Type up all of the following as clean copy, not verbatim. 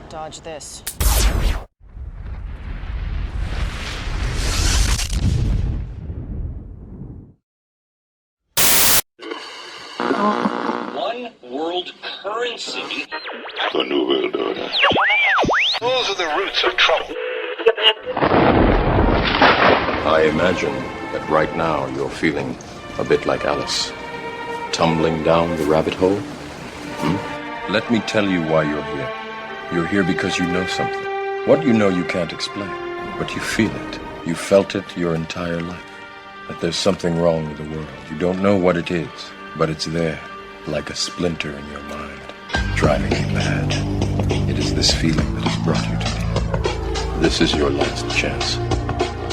Dodge this. One world currency. The New World Order. Those are the roots of trouble. I imagine that right now you're feeling a bit like Alice. Tumbling down the rabbit hole? Let me tell you why you're here. You're here because you know something. What you know you can't explain, but you feel it. You felt it your entire life. That there's something wrong with the world. You don't know what it is, but it's there, like a splinter in your mind, driving you mad. It is this feeling that has brought you to me. This is your last chance.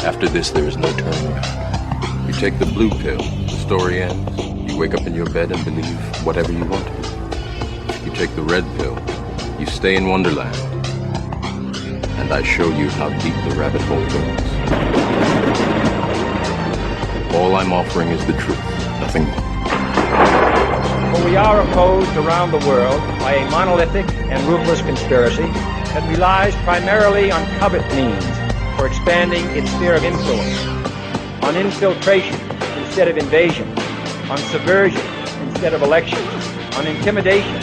After this, there is no turning back. You take the blue pill, the story ends. You wake up in your bed and believe whatever you want to. You take the red pill, you stay in Wonderland, and I show you how deep the rabbit hole goes. All I'm offering is the truth, nothing more. For we are opposed around the world by a monolithic and ruthless conspiracy that relies primarily on covert means for expanding its sphere of influence, on infiltration instead of invasion, on subversion instead of elections, on intimidation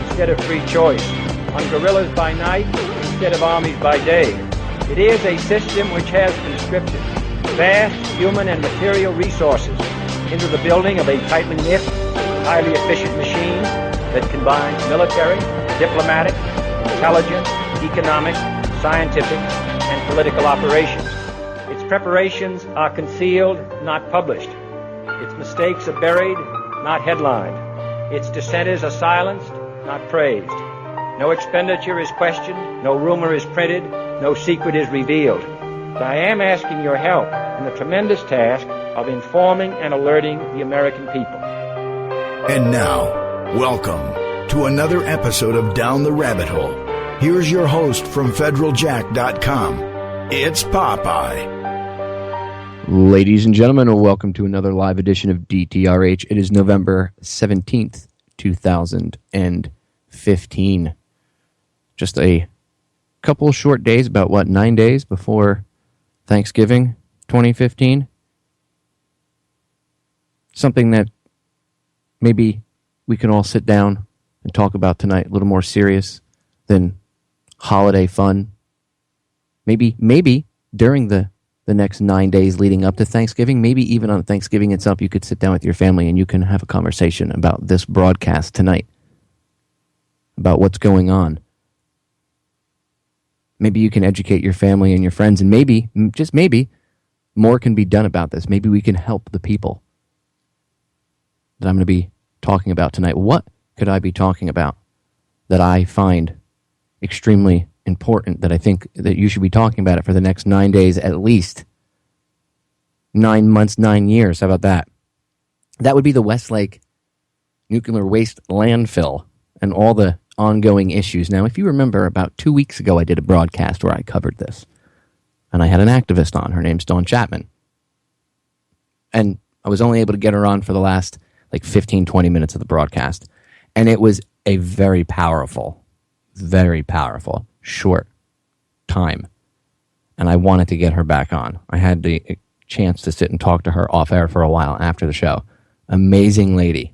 instead of free choice, on guerrillas by night instead of armies by day. It is a system which has conscripted vast human and material resources into the building of a tightly knit, highly efficient machine that combines military, diplomatic, intelligence, economic, scientific, and political operations. Its preparations are concealed, not published. Its mistakes are buried, not headlined. Its dissenters are silenced, not praised. No expenditure is questioned, no rumor is printed, no secret is revealed. But I am asking your help in the tremendous task of informing and alerting the American people. And now, welcome to another episode of Down the Rabbit Hole. Here's your host from federaljack.com. It's Popeye. Ladies and gentlemen, welcome to another live edition of DTRH. It is November 17th, 2015. Just a couple of short days, about 9 days before Thanksgiving 2015. Something that maybe we can all sit down and talk about tonight, a little more serious than holiday fun. Maybe during the next 9 days leading up to Thanksgiving, maybe even on Thanksgiving itself, you could sit down with your family and you can have a conversation about this broadcast tonight, about what's going on. Maybe you can educate your family and your friends, and maybe, just maybe, more can be done about this. Maybe we can help the people that I'm going to be talking about tonight. What could I be talking about that I find extremely important, that I think that you should be talking about it for the next 9 days at least? 9 months, 9 years. How about that? That would be the Westlake nuclear waste landfill and all the ongoing issues. Now, if you remember, about 2 weeks ago, I did a broadcast where I covered this. And I had an activist on. Her name's Chapman. And I was only able to get her on for the last 15, 20 minutes of the broadcast. And it was a very powerful, short time. And I wanted to get her back on. I had the chance to sit and talk to her off air for a while after the show. Amazing lady.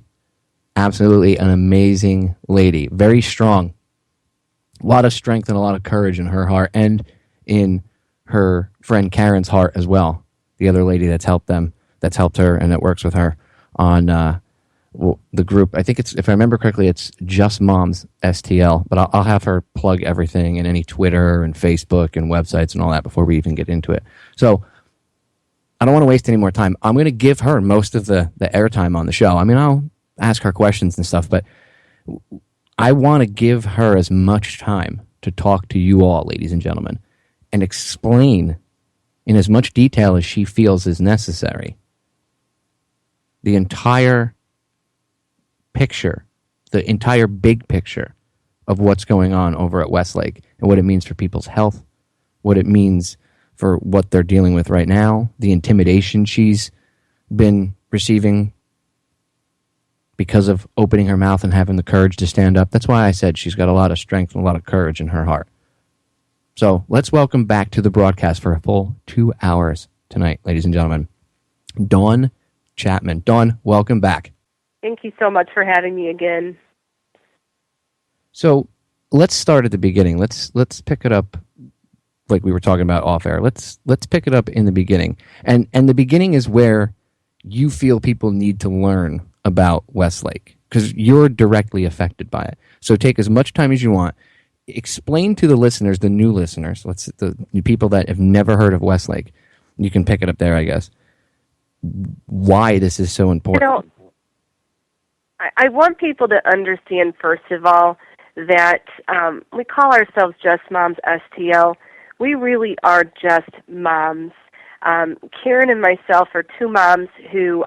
Absolutely an amazing lady. Very strong. A lot of strength and a lot of courage in her heart and in her friend Karen's heart as well. The other lady that's helped her and that works with her on the group. I think it's, if I remember correctly, it's Just Moms STL, but I'll have her plug everything in any Twitter and Facebook and websites and all that before we even get into it. So I don't want to waste any more time. I'm going to give her most of the airtime on the show. I mean, I'll ask her questions and stuff, but I want to give her as much time to talk to you all, ladies and gentlemen, and explain in as much detail as she feels is necessary the entire picture, the entire big picture of what's going on over at Westlake and what it means for people's health, what it means for what they're dealing with right now, the intimidation she's been receiving because of opening her mouth and having the courage to stand up. That's why I said she's got a lot of strength and a lot of courage in her heart. So let's welcome back to the broadcast for a full 2 hours tonight, ladies and gentlemen, Dawn Chapman. Dawn, welcome back. Thank you so much for having me again. So let's start at the beginning. Let's pick it up like we were talking about off air. Let's pick it up in the beginning. And the beginning is where you feel people need to learn about Westlake because you're directly affected by it. So take as much time as you want. Explain to the listeners, the new listeners, the people that have never heard of Westlake. You can pick it up there, I guess. Why this is so important. I want people to understand, first of all, that we call ourselves Just Moms STL. We really are just moms. Karen and myself are two moms who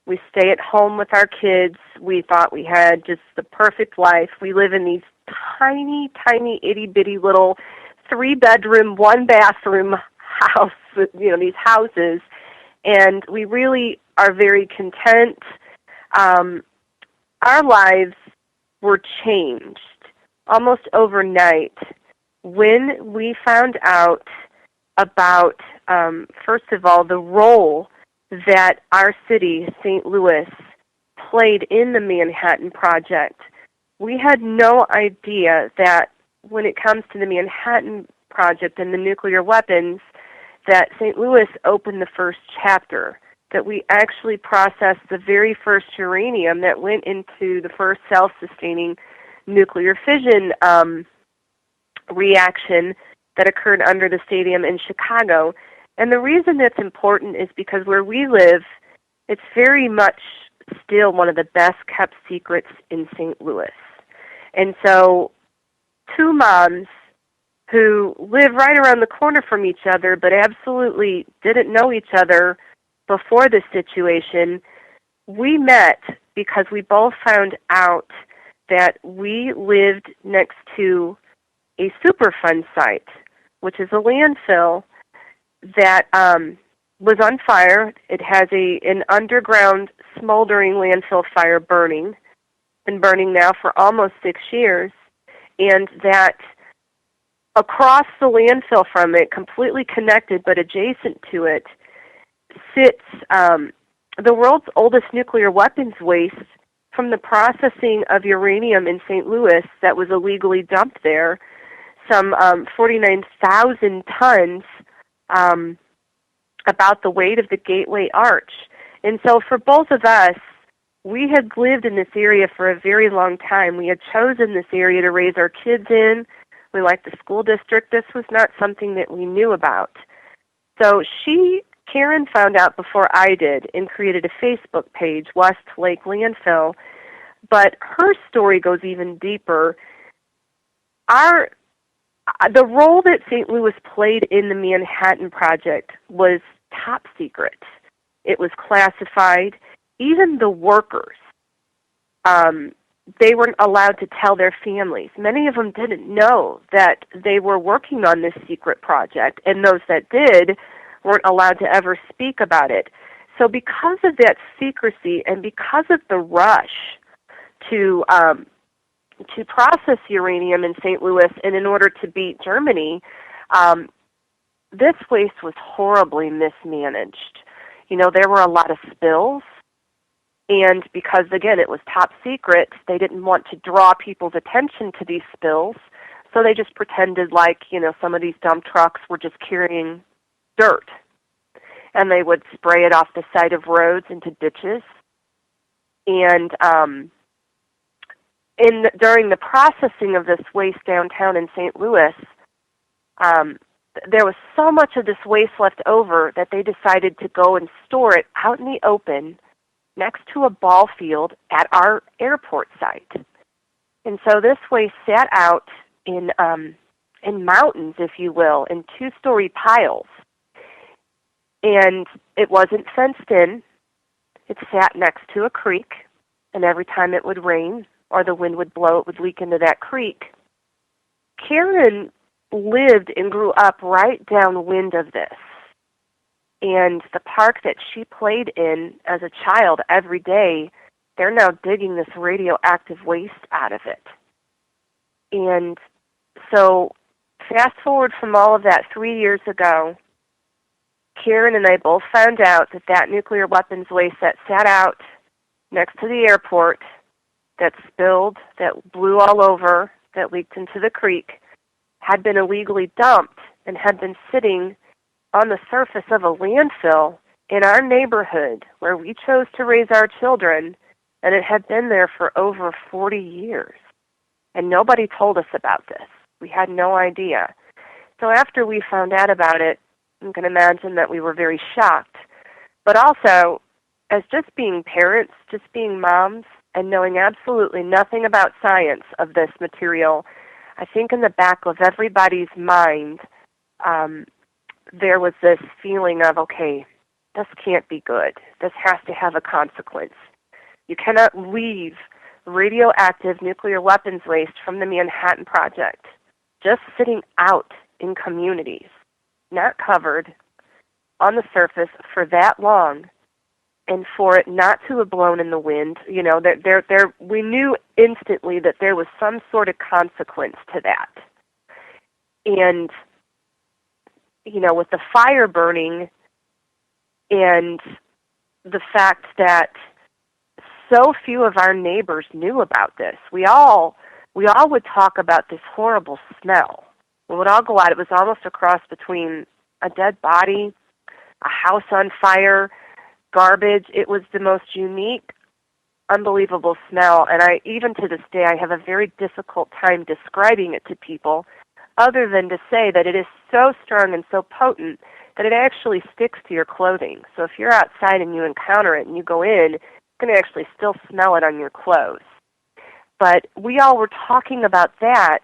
we stay at home with our kids. We thought we had just the perfect life. We live in these tiny, tiny, itty-bitty little 3-bedroom, 1-bathroom house, these houses, and we really are very content. Our lives were changed almost overnight when we found out about, first of all, the role that our city, St. Louis, played in the Manhattan Project. We had no idea that when it comes to the Manhattan Project and the nuclear weapons, that St. Louis opened the first chapter, that we actually processed the very first uranium that went into the first self-sustaining nuclear fission reaction that occurred under the stadium in Chicago. And the reason that's important is because where we live, it's very much still one of the best kept secrets in St. Louis. And so two moms who live right around the corner from each other but absolutely didn't know each other before this situation, we met because we both found out that we lived next to a Superfund site, which is a landfill that was on fire. It has an underground smoldering landfill fire burning, been burning now for almost 6 years, and that across the landfill from it, completely connected but adjacent to it, sits the world's oldest nuclear weapons waste from the processing of uranium in St. Louis that was illegally dumped there, some 49,000 tons, about the weight of the Gateway Arch. And so for both of us, we had lived in this area for a very long time. We had chosen this area to raise our kids in. We liked the school district. This was not something that we knew about. So Karen found out before I did and created a Facebook page, Westlake Landfill. But her story goes even deeper. The role that St. Louis played in the Manhattan Project was top secret. It was classified. Even the workers, they weren't allowed to tell their families. Many of them didn't know that they were working on this secret project, and those that did weren't allowed to ever speak about it. So because of that secrecy and because of the rush to process uranium in St. Louis and in order to beat Germany, this waste was horribly mismanaged. There were a lot of spills, and because, again, it was top secret, they didn't want to draw people's attention to these spills, so they just pretended like, some of these dump trucks were just carrying dirt, and they would spray it off the side of roads into ditches. And during the processing of this waste downtown in St. Louis, there was so much of this waste left over that they decided to go and store it out in the open next to a ball field at our airport site. And so this waste sat out in mountains, if you will, in 2-story piles. And it wasn't fenced in. It sat next to a creek, and every time it would rain or the wind would blow, it would leak into that creek. Karen lived and grew up right downwind of this. And the park that she played in as a child every day, they're now digging this radioactive waste out of it. And so Fast forward from all of that 3 years ago, Karen and I both found out that that nuclear weapons waste that sat out next to the airport, that spilled, that blew all over, that leaked into the creek, had been illegally dumped and had been sitting on the surface of a landfill in our neighborhood where we chose to raise our children, and it had been there for over 40 years. And nobody told us about this. We had no idea. So after we found out about it, you can imagine that we were very shocked. But also, as just being parents, just being moms, and knowing absolutely nothing about science of this material, I think in the back of everybody's mind, there was this feeling of, okay, this can't be good. This has to have a consequence. You cannot leave radioactive nuclear weapons waste from the Manhattan Project just sitting out in communities, not covered, on the surface for that long, and for it not to have blown in the wind. You know, we knew instantly that there was some sort of consequence to that. And, you know, with the fire burning and the fact that so few of our neighbors knew about this, we all would talk about this horrible smell. We would all go out. It was almost a cross between a dead body, a house on fire, garbage. It was the most unique, unbelievable smell. And even to this day, I have a very difficult time describing it to people, other than to say that it is so strong and so potent that it actually sticks to your clothing. So if you're outside and you encounter it and you go in, you can actually still smell it on your clothes. But we all were talking about that,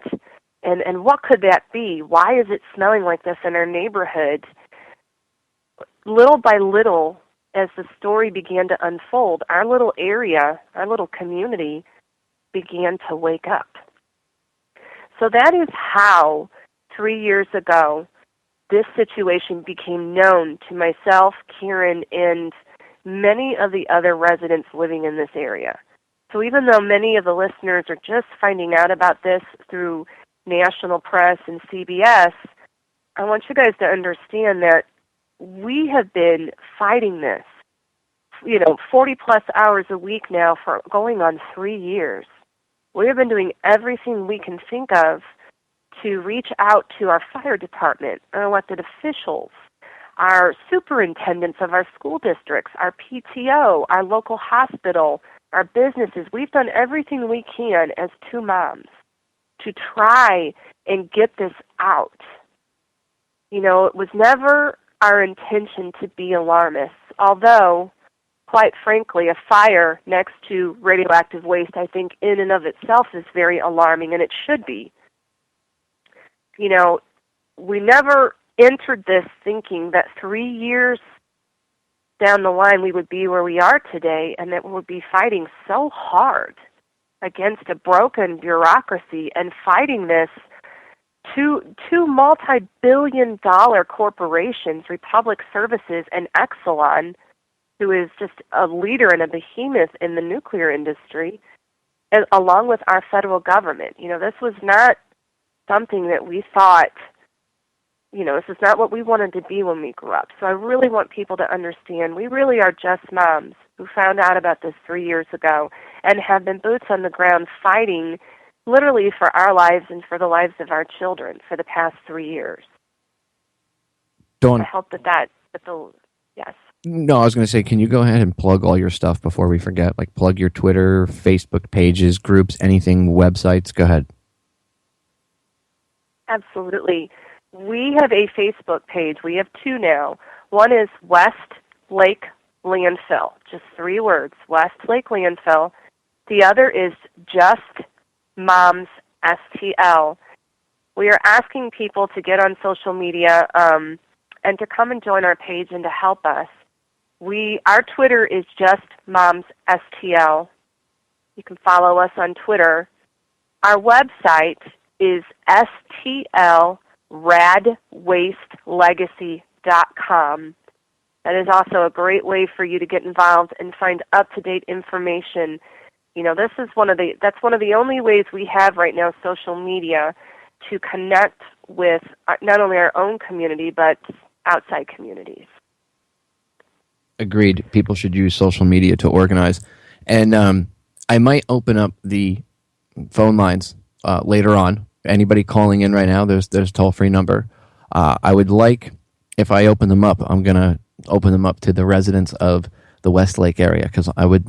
and what could that be? Why is it smelling like this in our neighborhood? Little by little, as the story began to unfold, our little area, our little community began to wake up. So that is how, 3 years ago, this situation became known to myself, Karen, and many of the other residents living in this area. So even though many of the listeners are just finding out about this through national press and CBS, I want you guys to understand that we have been fighting this, 40-plus hours a week now for going on 3 years. We have been doing everything we can think of to reach out to our fire department, our elected officials, our superintendents of our school districts, our PTO, our local hospital, our businesses. We've done everything we can as two moms to try and get this out. You know, it was never our intention to be alarmists, although, quite frankly, a fire next to radioactive waste, I think, in and of itself is very alarming, and it should be. You know, we never entered this thinking that 3 years down the line we would be where we are today, and that we would be fighting so hard against a broken bureaucracy and fighting this two multi-billion-dollar corporations, Republic Services and Exelon, who is just a leader and a behemoth in the nuclear industry, and along with our federal government. You know, this was not something that we thought, this is not what we wanted to be when we grew up. So I really want people to understand we really are just moms who found out about this 3 years ago and have been boots on the ground fighting literally for our lives and for the lives of our children for the past 3 years. Dawn, I hope yes. No, I was going to say, can you go ahead and plug all your stuff before we forget? Like plug your Twitter, Facebook pages, groups, anything, websites. Go ahead. Absolutely. We have a Facebook page. We have two now. One is Westlake Landfill, just 3 words, Westlake Landfill. The other is Just Moms STL. We are asking people to get on social media and to come and join our page and to help us. Our Twitter is Just Moms STL. You can follow us on Twitter. Our website is stlradwastelegacy.com. That is also a great way for you to get involved and find up-to-date information. You know, that's one of the only ways we have right now, social media, to connect with not only our own community, but outside communities. Agreed. People should use social media to organize. And I might open up the phone lines later on. Anybody calling in right now, there's a toll-free number. I would like, if I open them up, I'm going to open them up to the residents of the Westlake area, because I would,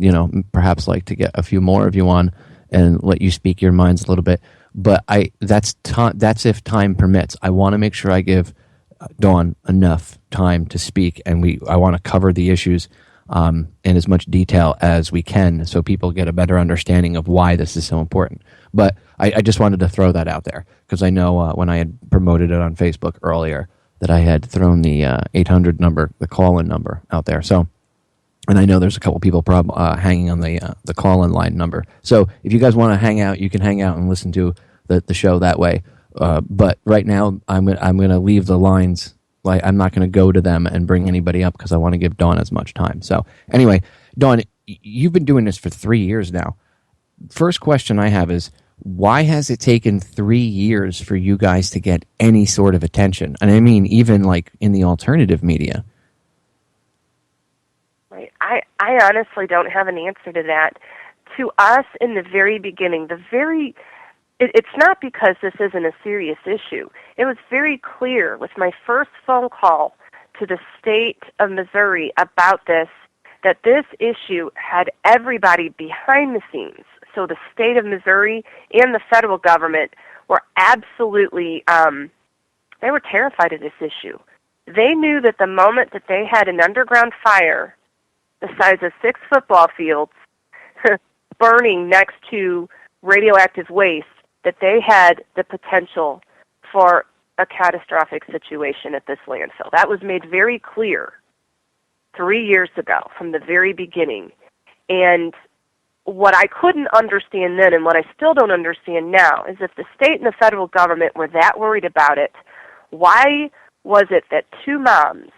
perhaps like to get a few more of you on and let you speak your minds a little bit. But that's if time permits. I want to make sure I give Dawn enough time to speak, and I want to cover the issues in as much detail as we can, so people get a better understanding of why this is so important. But I just wanted to throw that out there, because I know when I had promoted it on Facebook earlier that I had thrown the 800 number, the call-in number, out there. So, and I know there's a couple people hanging on the call-in line number. So if you guys want to hang out, you can hang out and listen to the show that way. But right now, I'm going to leave the lines. Like, I'm not going to go to them and bring anybody up, because I want to give Dawn as much time. So anyway, Dawn, you've been doing this for 3 years now. First question I have is, why has it taken 3 years for you guys to get any sort of attention? And I mean, even like in the alternative media. Right. I honestly don't have an answer to that. To us, in the very beginning, it's not because this isn't a serious issue. It was very clear with my first phone call to the state of Missouri about this, that this issue had everybody behind the scenes. So the state of Missouri and the federal government were absolutely, they were terrified of this issue. They knew that the moment that they had an underground fire the size of 6 football fields burning next to radioactive waste, that they had the potential for a catastrophic situation at this landfill. That was made very clear 3 years ago from the very beginning. And what I couldn't understand then, and what I still don't understand now, is if the state and the federal government were that worried about it, why was it that 2 moms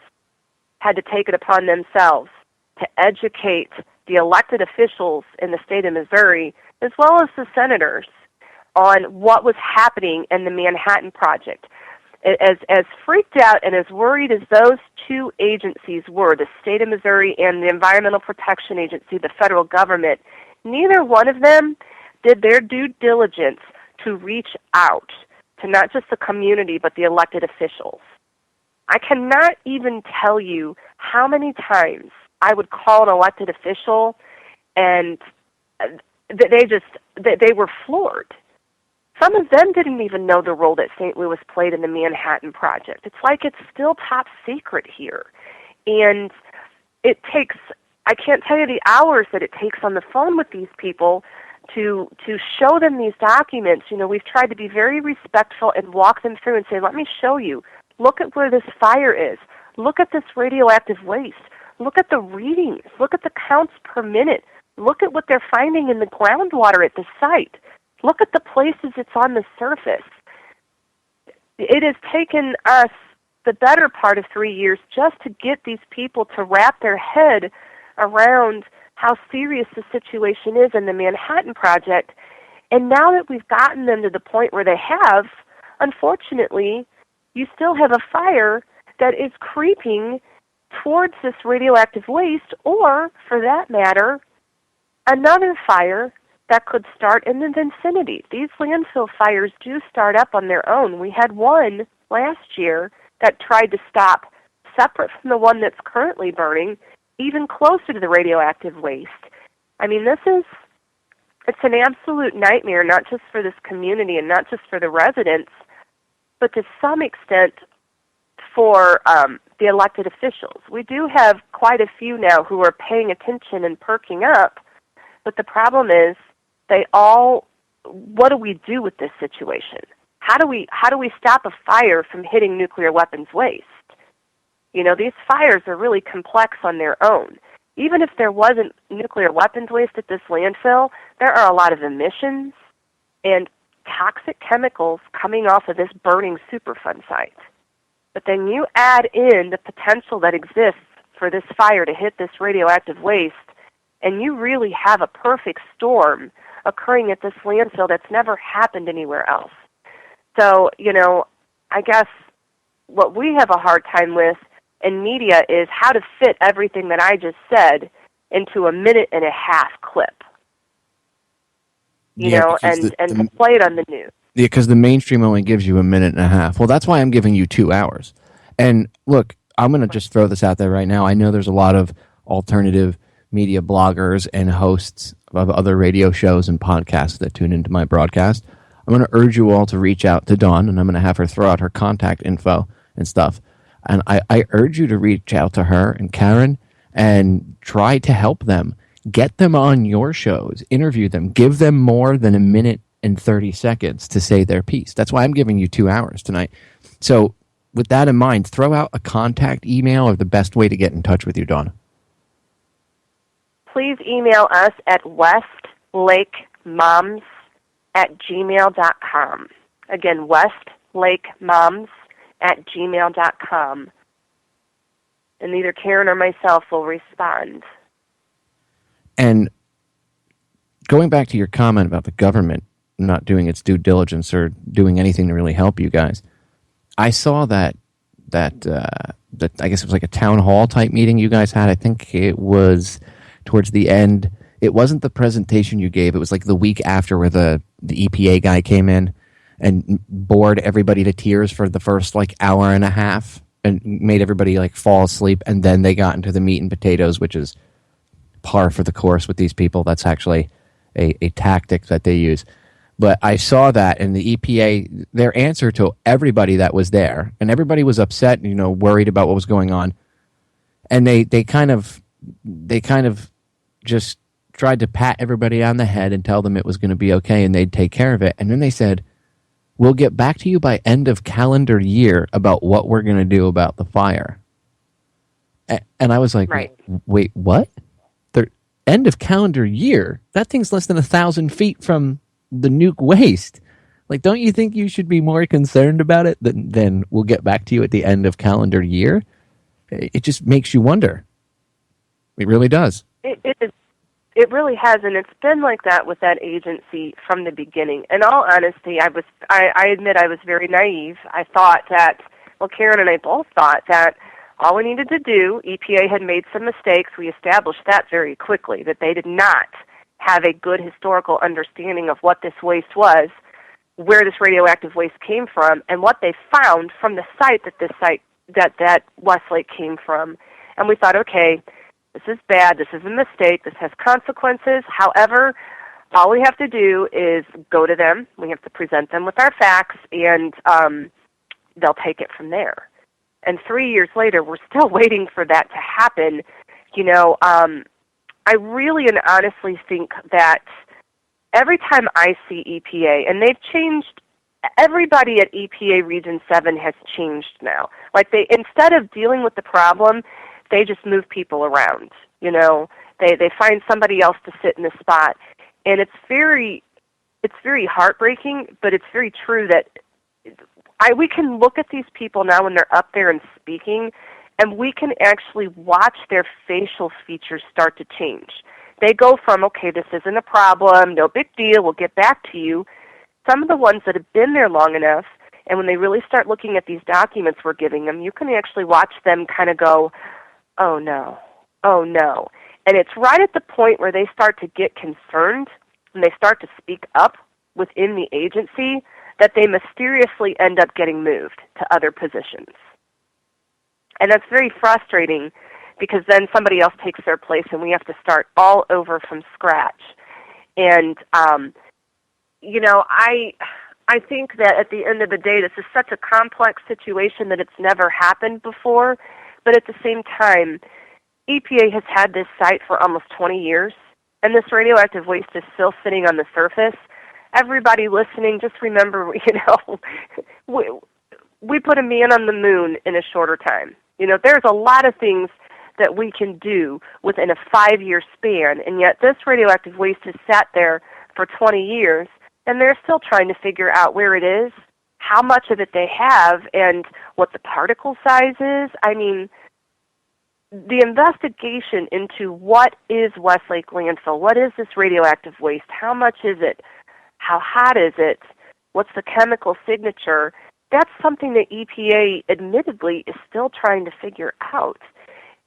had to take it upon themselves to educate the elected officials in the state of Missouri, as well as the senators, on what was happening in the Manhattan Project? As freaked out and as worried as those 2 agencies were, the state of Missouri and the Environmental Protection Agency, the federal government, neither one of them did their due diligence to reach out to not just the community but the elected officials. I cannot even tell you how many times I would call an elected official and they were floored. Some of them didn't even know the role that St. Louis played in the Manhattan Project. It's like it's still top secret here. And it takes, I can't tell you the hours that it takes on the phone with these people to show them these documents. We've tried to be very respectful and walk them through and say, let me show you. Look at where this fire is. Look at this radioactive waste. Look at the readings. Look at the counts per minute. Look at what they're finding in the groundwater at the site. Look at the places it's on the surface. It has taken us the better part of 3 years just to get these people to wrap their head around how serious the situation is in the Manhattan Project. And now that we've gotten them to the point where they have, unfortunately, you still have a fire that is creeping towards this radioactive waste, or, for that matter, another fire that could start in the vicinity. These landfill fires do start up on their own. We had one last year that tried to stop separate from the one that's currently burning, even closer to the radioactive waste. I mean, it's an absolute nightmare, not just for this community and not just for the residents, but to some extent for the elected officials. We do have quite a few now who are paying attention and perking up, but the problem is, what do we do with this situation? How do we stop a fire from hitting nuclear weapons waste? These fires are really complex on their own. Even if there wasn't nuclear weapons waste at this landfill, there are a lot of emissions and toxic chemicals coming off of this burning Superfund site. But then you add in the potential that exists for this fire to hit this radioactive waste, and you really have a perfect storm occurring at this landfill that's never happened anywhere else. So, I guess what we have a hard time with in media is how to fit everything that I just said into a 1.5-minute clip. You know, and to play it on the news. Yeah, because the mainstream only gives you 1.5 minutes. Well, that's why I'm giving you 2 hours. And look, I'm going to just throw this out there right now. I know there's a lot of alternative media bloggers and hosts of other radio shows and podcasts that tune into my broadcast. I'm going to urge you all to reach out to Dawn, and I'm going to have her throw out her contact info and stuff. And I urge you to reach out to her and Karen and try to help them. Get them on your shows. Interview them. Give them more than 1 minute and 30 seconds to say their piece. That's why I'm giving you 2 hours tonight. So with that in mind, throw out a contact email or the best way to get in touch with you, Dawn. Please email us at westlakemoms@gmail.com. Again, westlakemoms@gmail.com. And either Karen or myself will respond. And going back to your comment about the government not doing its due diligence or doing anything to really help you guys, I saw that I guess it was like a town hall type meeting you guys had. I think it was towards the end. It wasn't the presentation you gave. It was like the week after where the EPA guy came in and bored everybody to tears for the first like hour and a half and made everybody like fall asleep. And then they got into the meat and potatoes, which is par for the course with these people. That's actually a tactic that they use. But I saw that, and the EPA, their answer to everybody that was there, and everybody was upset, worried about what was going on, and they kind of just tried to pat everybody on the head and tell them it was going to be okay and they'd take care of it. And then they said, "We'll get back to you by end of calendar year about what we're going to do about the fire." And I was like, right. Wait, what? End of calendar year? That thing's less than 1,000 feet from the nuke waste. Like, don't you think you should be more concerned about it than we'll get back to you at the end of calendar year? It just makes you wonder. It really does. It really has, and it's been like that with that agency from the beginning. In all honesty, I admit I was very naive. I thought that, well, Karen and I both thought that all we needed to do, EPA had made some mistakes. We established that very quickly, that they did not have a good historical understanding of what this waste was, where this radioactive waste came from, and what they found from the site that Westlake came from. And we thought, okay, this is bad, this is a mistake, this has consequences. However, all we have to do is go to them, we have to present them with our facts, and they'll take it from there. And 3 years later, we're still waiting for that to happen. I really and honestly think that every time I see EPA, and they've changed, everybody at EPA Region 7 has changed now. Like, instead of dealing with the problem, they just move people around. They find somebody else to sit in the spot. And it's very heartbreaking, but it's very true that we can look at these people now when they're up there and speaking, and we can actually watch their facial features start to change. They go from, okay, this isn't a problem, no big deal, we'll get back to you. Some of the ones that have been there long enough, and when they really start looking at these documents we're giving them, you can actually watch them kind of go, oh no, oh no. And it's right at the point where they start to get concerned, and they start to speak up within the agency, that they mysteriously end up getting moved to other positions. And that's very frustrating because then somebody else takes their place and we have to start all over from scratch. And, I think that at the end of the day, this is such a complex situation that it's never happened before. But at the same time, EPA has had this site for almost 20 years, and this radioactive waste is still sitting on the surface. Everybody listening, just remember, we put a man on the moon in a shorter time. There's a lot of things that we can do within a 5-year span, and yet this radioactive waste has sat there for 20 years, and they're still trying to figure out where it is, how much of it they have, and what the particle size is. I mean, the investigation into what is Westlake Landfill, what is this radioactive waste, how much is it, how hot is it, what's the chemical signature, that's something that EPA admittedly is still trying to figure out.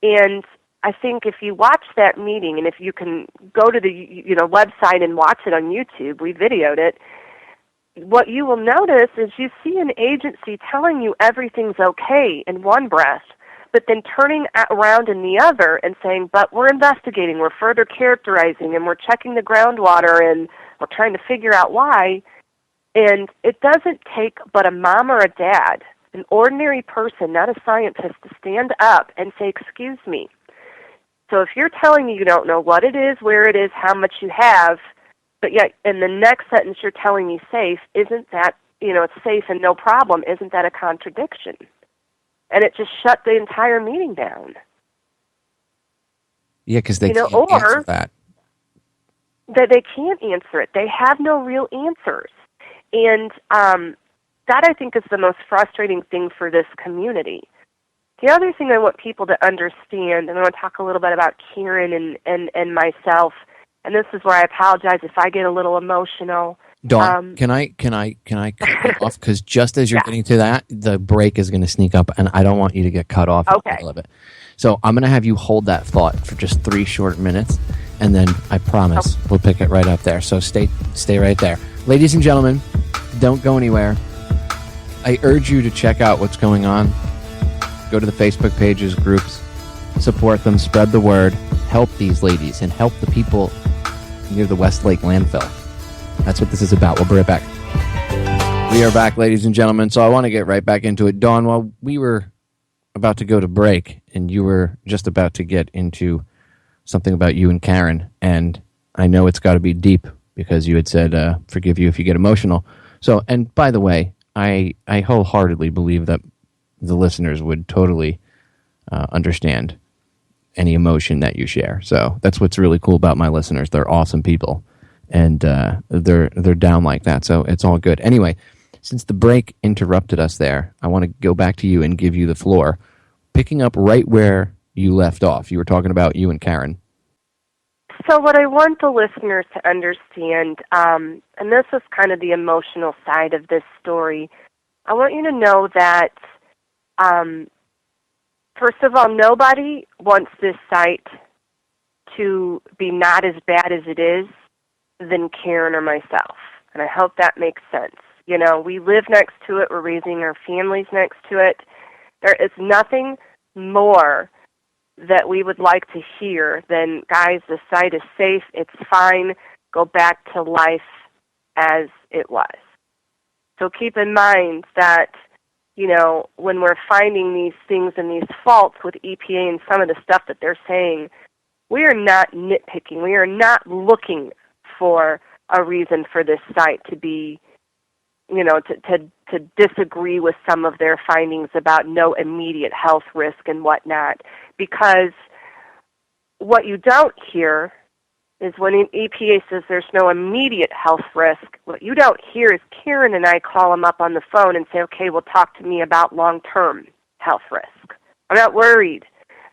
And I think if you watch that meeting, and if you can go to the website and watch it on YouTube, we videoed it, what you will notice is you see an agency telling you everything's okay in one breath, but then turning around in the other and saying, but we're investigating, we're further characterizing, and we're checking the groundwater, and we're trying to figure out why. And it doesn't take but a mom or a dad, an ordinary person, not a scientist, to stand up and say, excuse me. So if you're telling me you don't know what it is, where it is, how much you have, but yet in the next sentence you're telling me safe, isn't that, it's safe and no problem, isn't that a contradiction? And it just shut the entire meeting down. Yeah, because they can't answer that. That they can't answer it. They have no real answers. And that, I think, is the most frustrating thing for this community. The other thing I want people to understand, and I want to talk a little bit about Karen and myself, and this is where I apologize if I get a little emotional. Dawn, can I cut you off? Because just as you're getting to that, the break is going to sneak up, and I don't want you to get cut off in the middle of it. So I'm going to have you hold that thought for just 3 short minutes, and then I promise we'll pick it right up there. So stay right there. Ladies and gentlemen, don't go anywhere. I urge you to check out what's going on. Go to the Facebook pages, groups, support them, spread the word, help these ladies, and help the people near the Westlake landfill. That's what this is about. We'll be right back. We are back, ladies and gentlemen, so I want to get right back into it. Dawn, while we were about to go to break, and you were just about to get into something about you and Karen, and I know it's got to be deep because you had said, forgive you if you get emotional. So, and by the way, I wholeheartedly believe that the listeners would totally understand any emotion that you share. So that's what's really cool about my listeners. They're awesome people, and they're down like that. So it's all good. Anyway, since the break interrupted us there, I want to go back to you and give you the floor, picking up right where you left off. You were talking about you and Karen. So what I want the listeners to understand, and this is kind of the emotional side of this story, I want you to know that, first of all, nobody wants this site to be not as bad as it is than Karen or myself. And I hope that makes sense. We live next to it. We're raising our families next to it. There is nothing more that we would like to hear than, guys, the site is safe, it's fine, go back to life as it was. So keep in mind that, when we're finding these things and these faults with EPA and some of the stuff that they're saying, we are not nitpicking. We are not looking for a reason for this site to be, to disagree with some of their findings about no immediate health risk and whatnot. Because what you don't hear is when EPA says there's no immediate health risk, what you don't hear is Karen and I call them up on the phone and say, okay, well, talk to me about long-term health risk. I'm not worried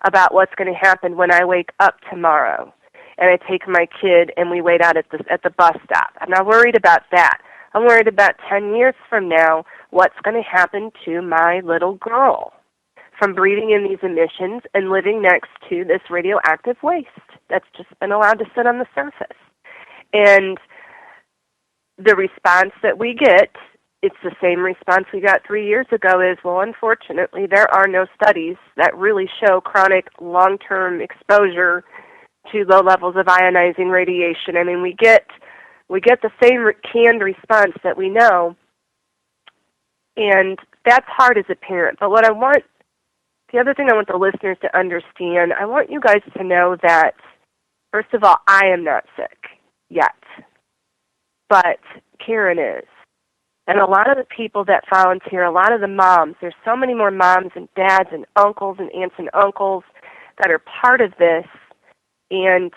about what's going to happen when I wake up tomorrow and I take my kid and we wait out at the bus stop. I'm not worried about that. I'm worried about 10 years from now, what's going to happen to my little girl from breathing in these emissions and living next to this radioactive waste that's just been allowed to sit on the surface. And the response that we get, it's the same response we got 3 years ago, is, well, unfortunately, there are no studies that really show chronic long-term exposure to low levels of ionizing radiation. I mean, we get the same canned response that we know, and that's hard as a parent. But the other thing I want the listeners to understand, I want you guys to know that, first of all, I am not sick yet, but Karen is. And a lot of the people that volunteer, a lot of the moms, there's so many more moms and dads and uncles and aunts and uncles that are part of this. And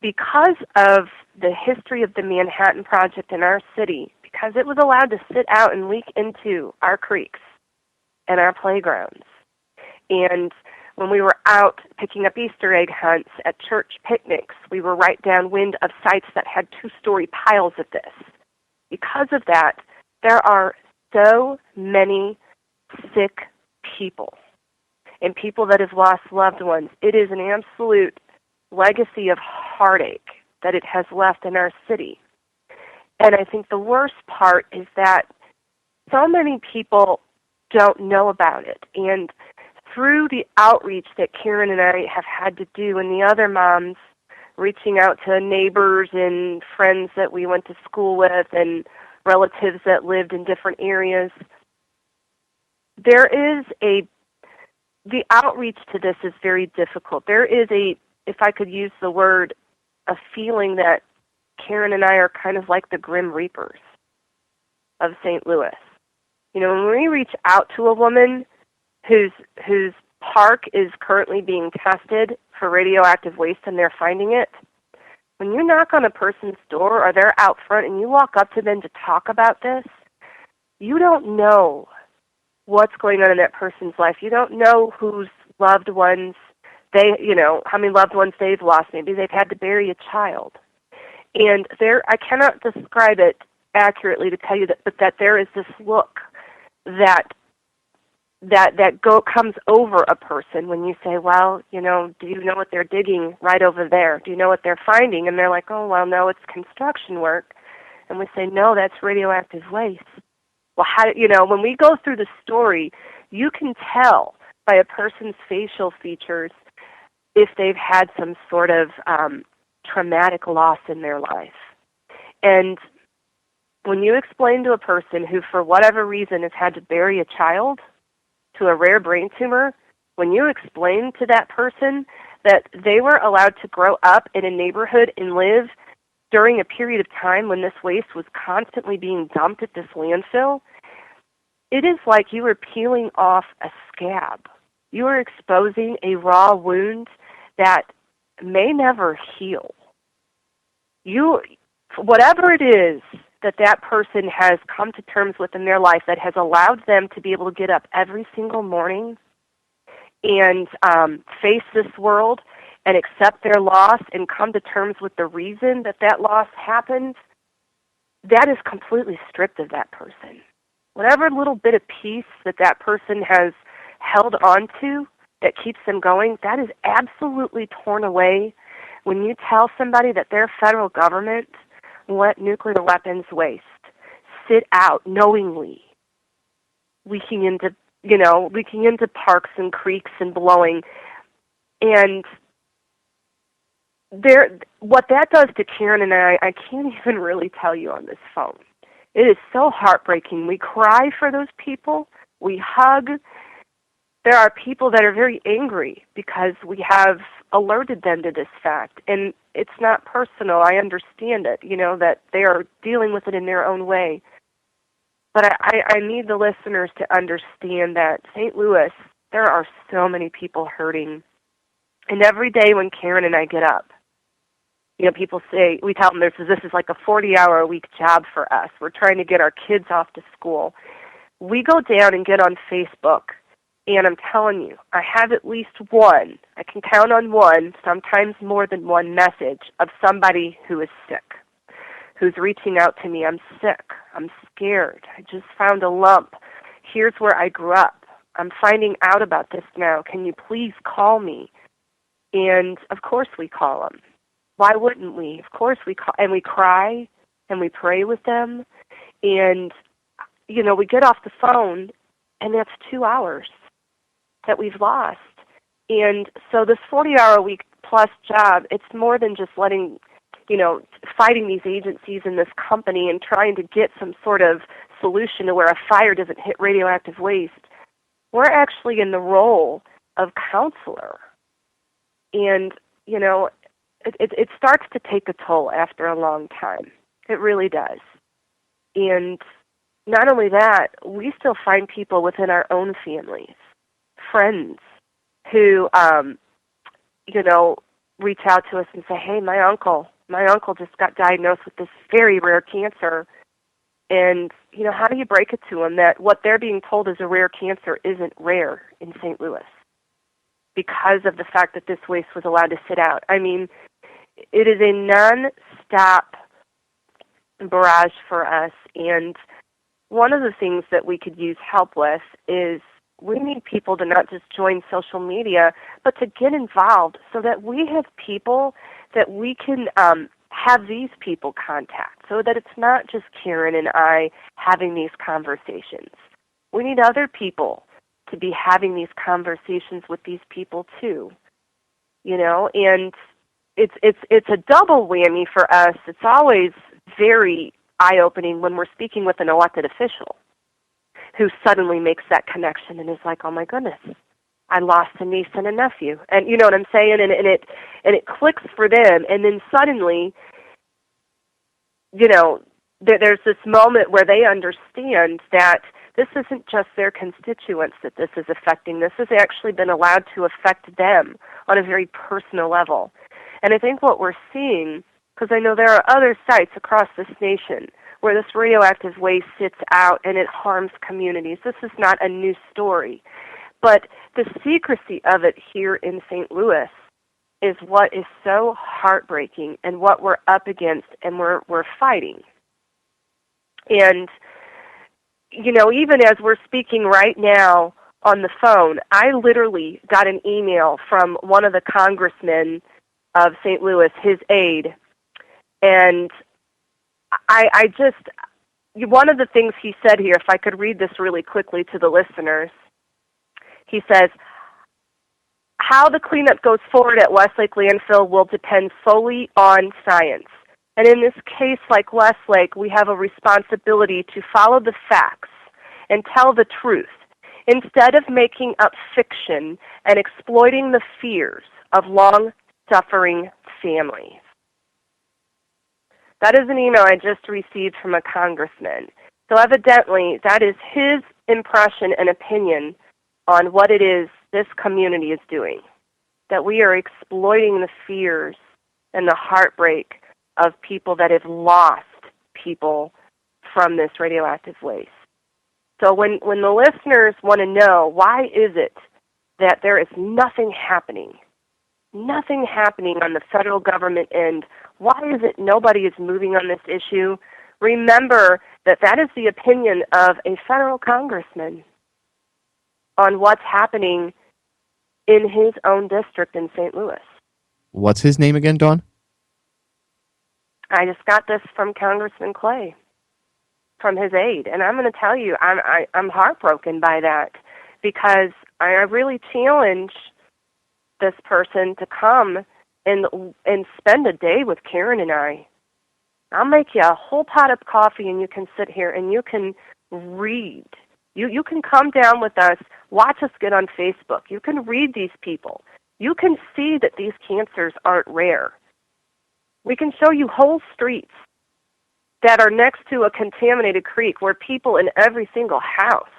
because of the history of the Manhattan Project in our city, because it was allowed to sit out and leak into our creeks and our playgrounds, and when we were out picking up Easter egg hunts at church picnics, we were right downwind of sites that had 2-story piles of this. Because of that, there are so many sick people and people that have lost loved ones. It is an absolute legacy of heartache that it has left in our city. And I think the worst part is that so many people don't know about it. And through the outreach that Karen and I have had to do, and the other moms reaching out to neighbors and friends that we went to school with and relatives that lived in different areas, the outreach to this is very difficult. There is if I could use the word, a feeling that Karen and I are kind of like the Grim Reapers of St. Louis. You know, when we reach out to a woman whose park is currently being tested for radioactive waste and they're finding it, when you knock on a person's door or they're out front and you walk up to them to talk about this, you don't know what's going on in that person's life. You don't know whose loved ones how many loved ones they've lost. Maybe they've had to bury a child. And I cannot describe it accurately to tell you that, but that there is this look that comes over a person when you say, well, do you know what they're digging right over there? Do you know what they're finding? And they're like, oh, well, no, it's construction work. And we say, no, that's radioactive waste. Well, when we go through the story, you can tell by a person's facial features if they've had some sort of traumatic loss in their life. And when you explain to a person who, for whatever reason, has had to bury a child to a rare brain tumor, when you explain to that person that they were allowed to grow up in a neighborhood and live during a period of time when this waste was constantly being dumped at this landfill, it is like you were peeling off a scab. You are exposing a raw wound that may never heal. Whatever it is that person has come to terms with in their life that has allowed them to be able to get up every single morning and face this world and accept their loss and come to terms with the reason that loss happened, that is completely stripped of that person. Whatever little bit of peace that person has held on to that keeps them going, that is absolutely torn away when you tell somebody that their federal government let nuclear weapons waste sit out knowingly, leaking into parks and creeks and blowing. And what that does to Karen and I can't even really tell you on this phone. It is so heartbreaking. We cry for those people. We hug. There are people that are very angry because we have alerted them to this fact. And it's not personal. I understand it, that they are dealing with it in their own way. But I need the listeners to understand that St. Louis, there are so many people hurting. And every day when Karen and I get up, people say, we tell them this is like a 40-hour-a-week job for us. We're trying to get our kids off to school. We go down and get on Facebook, and I'm telling you, I have at least one, I can count on one, sometimes more than one message of somebody who is sick, who's reaching out to me. I'm sick. I'm scared. I just found a lump. Here's where I grew up. I'm finding out about this now. Can you please call me? And, of course, we call them. Why wouldn't we? Of course we call, and we cry, and we pray with them. And, we get off the phone, and that's 2 hours that we've lost. And so this 40-hour-a-week plus job, it's more than just fighting these agencies and this company and trying to get some sort of solution to where a fire doesn't hit radioactive waste. We're actually in the role of counselor. And, it starts to take a toll after a long time. It really does. And not only that, we still find people within our own families, friends, who, reach out to us and say, hey, my uncle just got diagnosed with this very rare cancer. And, how do you break it to them that what they're being told is a rare cancer isn't rare in St. Louis because of the fact that this waste was allowed to sit out? I mean, it is a non-stop barrage for us, and one of the things that we could use help with is we need people to not just join social media, but to get involved so that we have people that we can have these people contact, so that it's not just Karen and I having these conversations. We need other people to be having these conversations with these people too, and it's a double whammy for us. It's always very eye-opening when we're speaking with an elected official who suddenly makes that connection and is like, oh my goodness, I lost a niece and a nephew. And you know what I'm saying? And it clicks for them, and then suddenly, there's this moment where they understand that this isn't just their constituents that this is affecting. This has actually been allowed to affect them on a very personal level. And I think what we're seeing, because I know there are other sites across this nation where this radioactive waste sits out and it harms communities. This is not a new story. But the secrecy of it here in St. Louis is what is so heartbreaking and what we're up against and we're fighting. And, even as we're speaking right now on the phone, I literally got an email from one of the congressmen of St. Louis, his aide, and I just, one of the things he said here, if I could read this really quickly to the listeners, he says, how the cleanup goes forward at Westlake Landfill will depend solely on science. And in this case, like Westlake, we have a responsibility to follow the facts and tell the truth instead of making up fiction and exploiting the fears of long-suffering families. That is an email I just received from a congressman. So evidently, that is his impression and opinion on what it is this community is doing, that we are exploiting the fears and the heartbreak of people that have lost people from this radioactive waste. So when the listeners want to know why is it that there is nothing happening on the federal government end, why is it nobody is moving on this issue, remember that that is the opinion of a federal congressman on what's happening in his own district in St. Louis. What's his name again, Dawn? I just got this from Congressman Clay, from his aide, and I'm going to tell you, I'm heartbroken by that, because I really challenge this person to come and spend a day with Karen and I. I'll make you a whole pot of coffee, and you can sit here and you can read. You can come down with us, watch us get on Facebook. You can read these people. You can see that these cancers aren't rare. We can show you whole streets that are next to a contaminated creek where people in every single house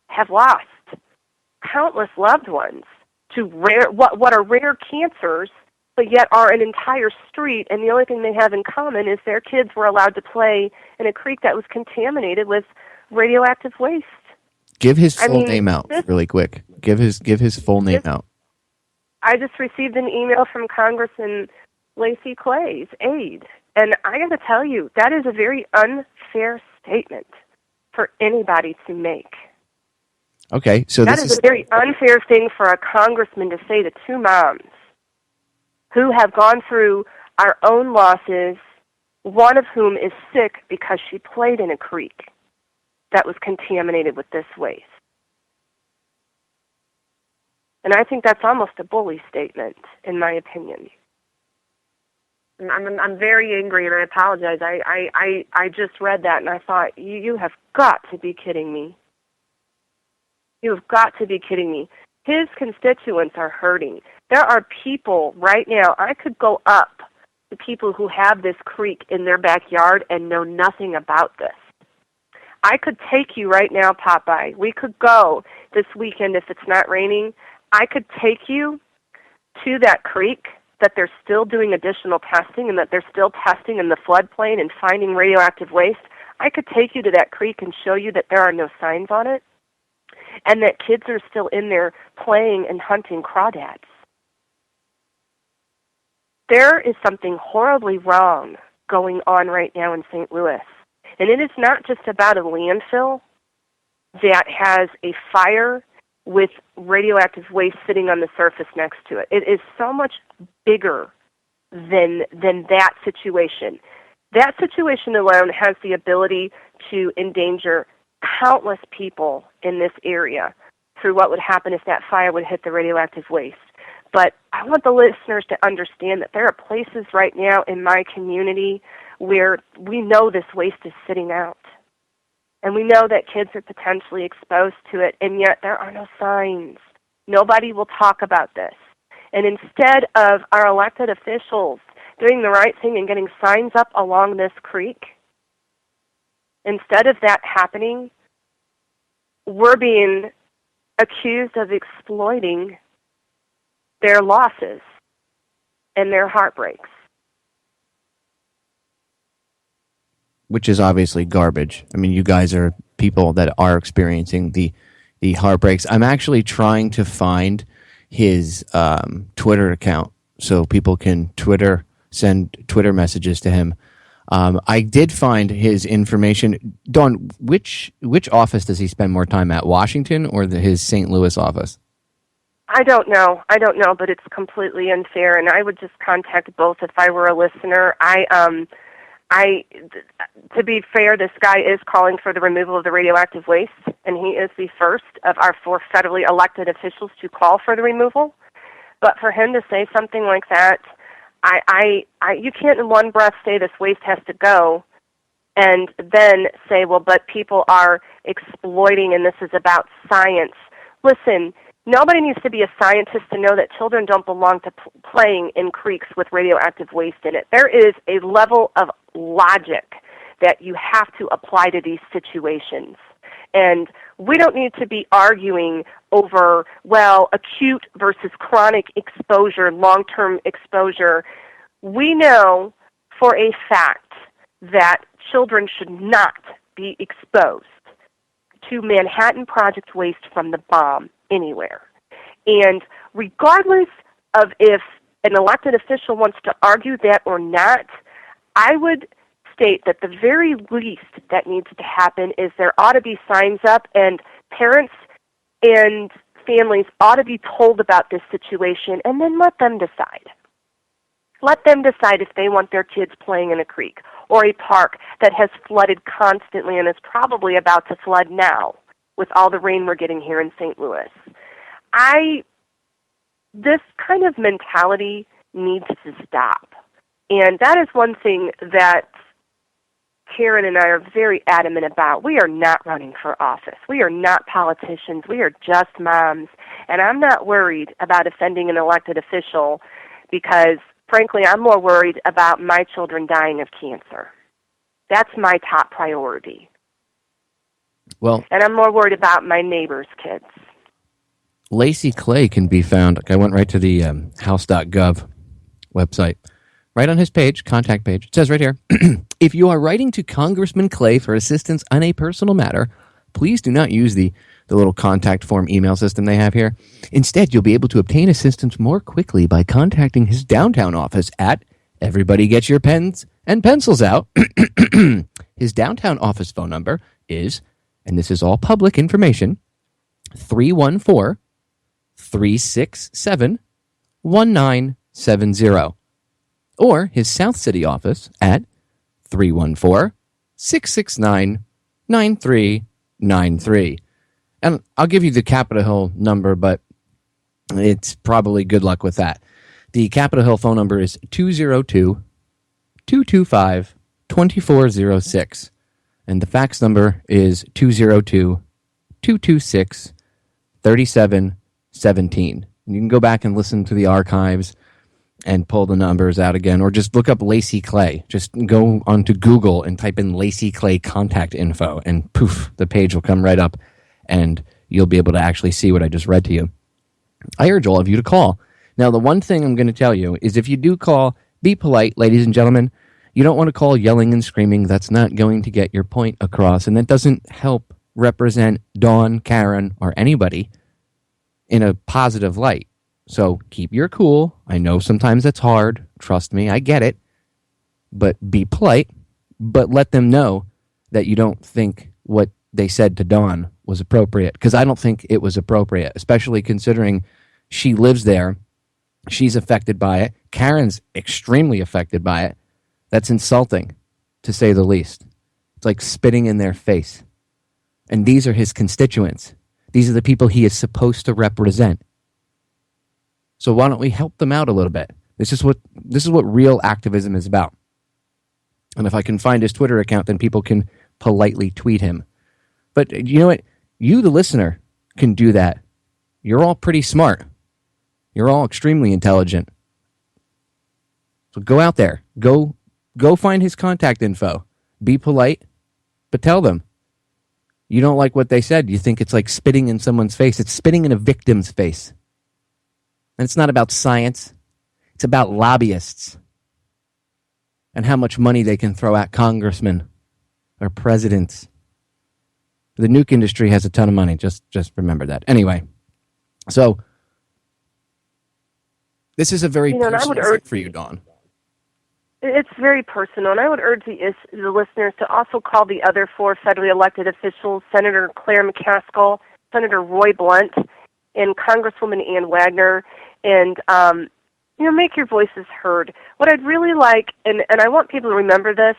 have lost countless loved ones to rare what are rare cancers, but yet are an entire street, and the only thing they have in common is their kids were allowed to play in a creek that was contaminated with radioactive waste. Give his full name out really quick. Give his full name out. I just received an email from Congressman Lacey Clay's aide, and I got to tell you, that is a very unfair statement for anybody to make. Okay, so that is a very unfair thing for a congressman to say to two moms who have gone through our own losses, one of whom is sick because she played in a creek that was contaminated with this waste. And I think that's almost a bully statement, in my opinion. I'm very angry, and I apologize. I just read that, and I thought, you have got to be kidding me. You have got to be kidding me. His constituents are hurting. There are people right now, I could go up to people who have this creek in their backyard and know nothing about this. I could take you right now, Popeye. We could go this weekend if it's not raining. I could take you to that creek that they're still doing additional testing and that they're still testing in the floodplain and finding radioactive waste. I could take you to that creek and show you that there are no signs on it and that kids are still in there playing and hunting crawdads. There is something horribly wrong going on right now in St. Louis. And it is not just about a landfill. that has a fire with radioactive waste sitting on the surface next to it. It is so much bigger than that situation. That situation alone has the ability to endanger countless people in this area through what would happen if that fire would hit the radioactive waste. But I want the listeners to understand that there are places right now in my community where we know this waste is sitting out. And we know that kids are potentially exposed to it, and yet there are no signs. Nobody will talk about this. And instead of our elected officials doing the right thing and getting signs up along this creek, instead of that happening, we're being accused of exploiting their losses and their heartbreaks. Which is obviously garbage. I mean, you guys are people that are experiencing the heartbreaks. I'm actually trying to find his Twitter account so people can send Twitter messages to him. I did find his information. Dawn, which office does he spend more time at, Washington or his St. Louis office? I don't know, but it's completely unfair, and I would just contact both if I were a listener. To be fair, this guy is calling for the removal of the radioactive waste, and he is the first of our 4 federally elected officials to call for the removal. But for him to say something like that, you can't in one breath say this waste has to go, and then say, well, but people are exploiting, and this is about science. Listen, nobody needs to be a scientist to know that children don't belong to playing in creeks with radioactive waste in it. There is a level of logic that you have to apply to these situations. And we don't need to be arguing over, well, acute versus chronic exposure, long-term exposure. We know for a fact that children should not be exposed to Manhattan Project waste from the bomb anywhere. And regardless of if an elected official wants to argue that or not, I would state that the very least that needs to happen is there ought to be signs up, and parents and families ought to be told about this situation, and then let them decide. Let them decide if they want their kids playing in a creek or a park that has flooded constantly and is probably about to flood now with all the rain we're getting here in St. Louis. This kind of mentality needs to stop. And that is one thing that Karen and I are very adamant about. We are not running for office. We are not politicians. We are just moms. And I'm not worried about offending an elected official because, frankly, I'm more worried about my children dying of cancer. That's my top priority. Well, and I'm more worried about my neighbors' kids. Lacey Clay can be found. I went right to the house.gov website. Right on his page, contact page, it says right here, if you are writing to Congressman Clay for assistance on a personal matter, please do not use the little contact form email system they have here. Instead, you'll be able to obtain assistance more quickly by contacting his downtown office at, everybody get your pens and pencils out. His downtown office phone number is, and this is all public information, 314-367-1970. Or his South City office at 314-669-9393. And I'll give you the Capitol Hill number, but it's probably good luck with that. The Capitol Hill phone number is 202-225-2406. And the fax number is 202-226-3717. You can go back and listen to the archives and pull the numbers out again, or just look up Lacey Clay. Just go onto Google and type in Lacey Clay contact info, and poof, the page will come right up, and you'll be able to actually see what I just read to you. I urge all of you to call. Now, the one thing I'm going to tell you is if you do call, be polite, ladies and gentlemen. You don't want to call yelling and screaming. That's not going to get your point across, and that doesn't help represent Dawn, Karen, or anybody in a positive light. So keep your cool. I know sometimes it's hard. Trust me, I get it. But be polite, but let them know that you don't think what they said to Dawn was appropriate, because I don't think it was appropriate, especially considering she lives there. She's affected by it. Karen's extremely affected by it. That's insulting, to say the least. It's like spitting in their face. And these are his constituents. These are the people he is supposed to represent. So why don't we help them out a little bit? This is what real activism is about. And if I can find his Twitter account, then people can politely tweet him. But you know what? You, the listener, can do that. You're all pretty smart. You're all extremely intelligent. So go out there. Go find his contact info. Be polite, but tell them. You don't like what they said. You think it's like spitting in someone's face. It's spitting in a victim's face. And it's not about science. It's about lobbyists and how much money they can throw at congressmen or presidents. The nuke industry has a ton of money. Just remember that. Anyway, so this is a very personal thing for you, Dawn. It's very personal, and I would urge the listeners to also call the other 4 federally elected officials, Senator Claire McCaskill, Senator Roy Blunt, and Congresswoman Ann Wagner, and make your voices heard. What I'd really like, and I want people to remember this,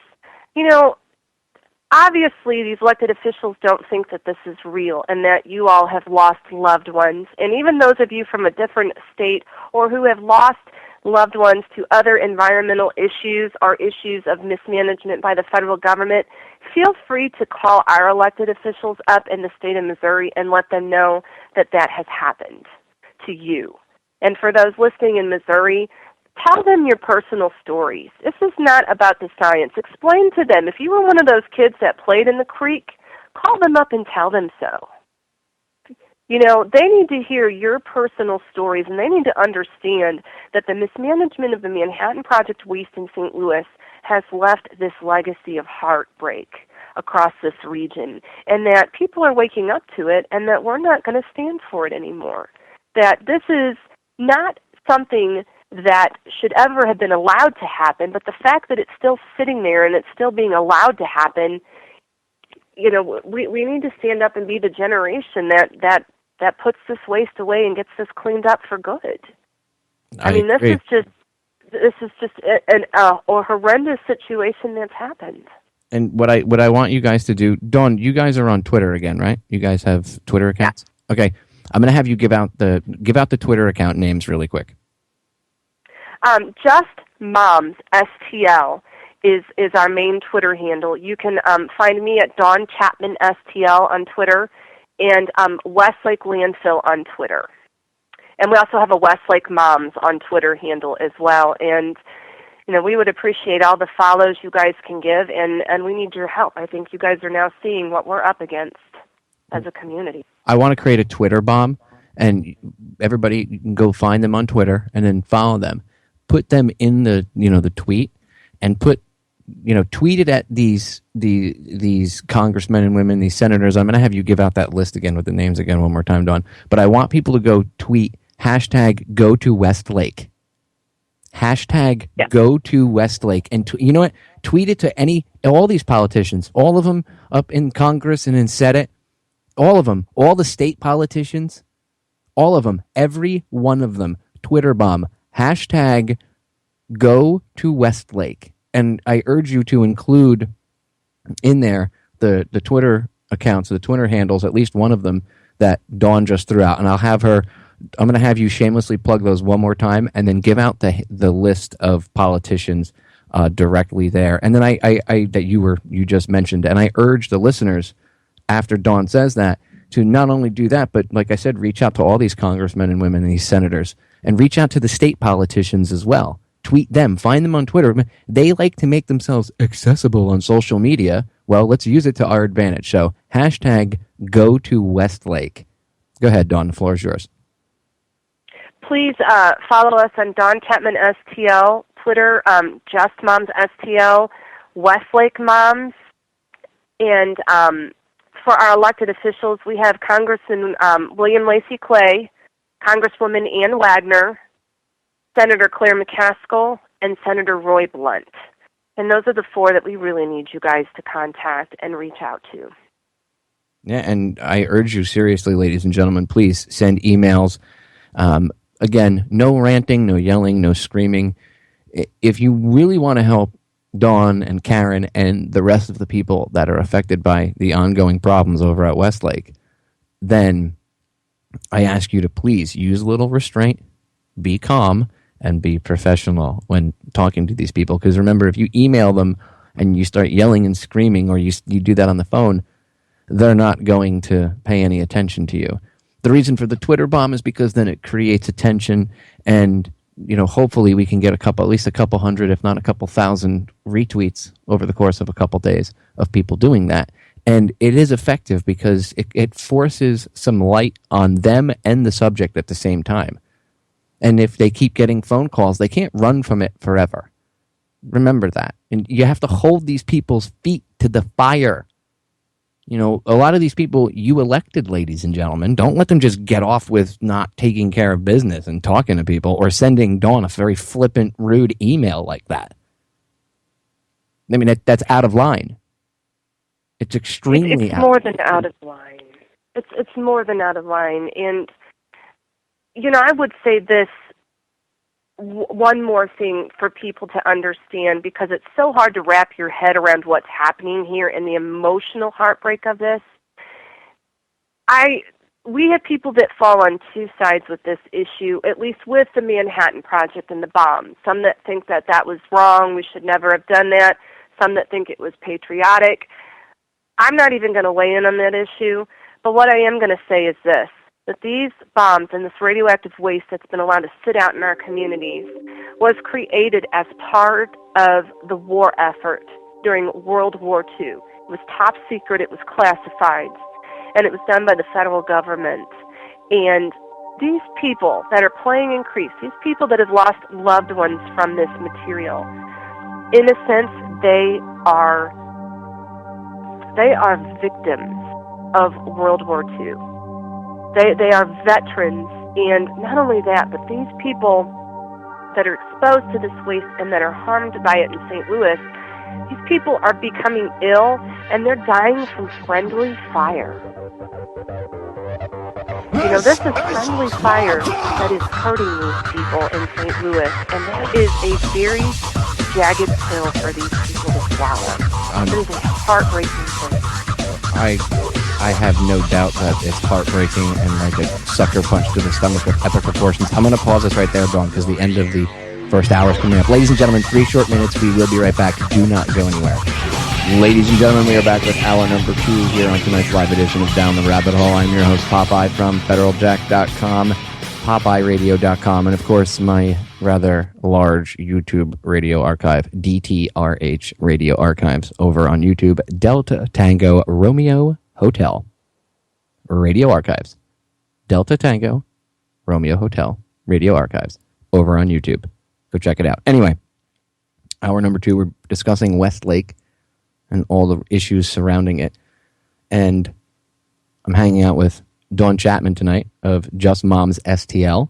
obviously these elected officials don't think that this is real and that you all have lost loved ones. And even those of you from a different state or who have lost loved ones to other environmental issues or issues of mismanagement by the federal government, feel free to call our elected officials up in the state of Missouri and let them know that that has happened to you. And for those listening in Missouri, tell them your personal stories. This is not about the science. Explain to them. If you were one of those kids that played in the creek, call them up and tell them so. They need to hear your personal stories, and they need to understand that the mismanagement of the Manhattan Project waste in St. Louis has left this legacy of heartbreak across this region, and that people are waking up to it, and that we're not going to stand for it anymore. That this is not something that should ever have been allowed to happen, but the fact that it's still sitting there and it's still being allowed to happen, we need to stand up and be the generation that puts this waste away and gets this cleaned up for good. I mean, this is just a horrendous situation that's happened. And what I want you guys to do, Dawn, you guys are on Twitter again, right? You guys have Twitter accounts? Yeah. Okay. I'm going to have you give out the Twitter account names really quick. Just Moms STL is our main Twitter handle. You can find me at Dawn Chapman STL on Twitter, and Westlake Landfill on Twitter. And we also have a Westlake Moms on Twitter handle as well. And, we would appreciate all the follows you guys can give, and we need your help. I think you guys are now seeing what we're up against as a community. I want to create a Twitter bomb, and everybody can go find them on Twitter and then follow them. Put them in the tweet, and tweet it at these congressmen and women, these senators. I'm going to have you give out that list again with the names again one more time, Dawn. But I want people to go tweet #GoToWestlake. #GoToWestlake. And you know what? Tweet it to all these politicians, all of them up in Congress and in Senate, all of them, all the state politicians, all of them, every one of them. Twitter bomb. #GoToWestlake. And I urge you to include in there the Twitter accounts, the Twitter handles, at least one of them that Dawn just threw out. And I'm going to have you shamelessly plug those one more time and then give out the list of politicians directly there. And then I that you just mentioned. And I urge the listeners, after Dawn says that, to not only do that, but like I said, reach out to all these congressmen and women and these senators, and reach out to the state politicians as well. Tweet them. Find them on Twitter. They like to make themselves accessible on social media. Well, let's use it to our advantage. So, #GoToWestlake. Go ahead, Dawn. The floor is yours. Please follow us on Dawn Chapman STL, Twitter, Just Moms STL, Westlake Moms, and for our elected officials, we have Congressman William Lacey Clay, Congresswoman Ann Wagner, Senator Claire McCaskill, and Senator Roy Blunt. And those are the 4 that we really need you guys to contact and reach out to. Yeah, and I urge you seriously, ladies and gentlemen, please send emails. Again, no ranting, no yelling, no screaming. If you really want to help Dawn and Karen and the rest of the people that are affected by the ongoing problems over at Westlake, then I ask you to please use a little restraint, be calm, and be professional when talking to these people. Because remember, if you email them and you start yelling and screaming, or you do that on the phone, they're not going to pay any attention to you. The reason for the Twitter bomb is because then it creates attention, and hopefully we can get at least a couple hundred, if not a couple thousand retweets over the course of a couple days of people doing that. And it is effective because it forces some light on them and the subject at the same time. And if they keep getting phone calls, they can't run from it forever. Remember that. And you have to hold these people's feet to the fire. A lot of these people you elected, ladies and gentlemen. Don't let them just get off with not taking care of business and talking to people or sending Dawn a very flippant, rude email like that. I mean, that's out of line. It's extremely it's more than out of line. It's more than out of line. And, I would say this, one more thing for people to understand, because it's so hard to wrap your head around what's happening here and the emotional heartbreak of this. We have people that fall on two sides with this issue, at least with the Manhattan Project and the bomb. Some that think that was wrong, we should never have done that. Some that think it was patriotic. I'm not even going to weigh in on that issue, but what I am going to say is this, that these bombs and this radioactive waste that's been allowed to sit out in our communities was created as part of the war effort during World War II. It was top secret, it was classified, and it was done by the federal government. And these people that are paying increase, these people that have lost loved ones from this material, in a sense, they are victims of World War II. They are veterans, and not only that, but these people that are exposed to this waste and that are harmed by it in St. Louis, these people are becoming ill, and they're dying from friendly fire. This is friendly fire that is hurting these people in St. Louis, and that is a very jagged pill for these people to swallow. It is a heartbreaking thing. I have no doubt that it's heartbreaking and like a sucker punch to the stomach with epic proportions. I'm going to pause this right there, Dawn, because the end of the first hour is coming up. Ladies and gentlemen, 3 short minutes. We will be right back. Do not go anywhere. Ladies and gentlemen, we are back with hour number 2 here on tonight's live edition of Down the Rabbit Hole. I'm your host, Popeye, from federaljack.com, popeyeradio.com, and of course, my rather large YouTube radio archive, DTRH Radio Archives, over on YouTube, Delta Tango Romeo Hotel Radio Archives. Delta Tango Romeo Hotel Radio Archives over on YouTube. Go check it out. Anyway, hour number 2, we're discussing Westlake and all the issues surrounding it. And I'm hanging out with Dawn Chapman tonight of Just Moms STL.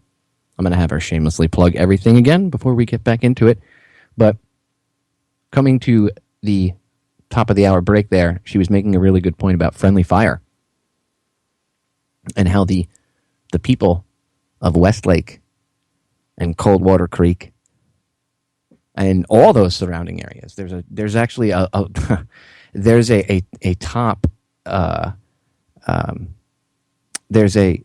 I'm going to have her shamelessly plug everything again before we get back into it. But coming to the top of the hour break there, she was making a really good point about friendly fire and how the people of Westlake and Coldwater Creek and all those surrounding areas. There's actually a top there's a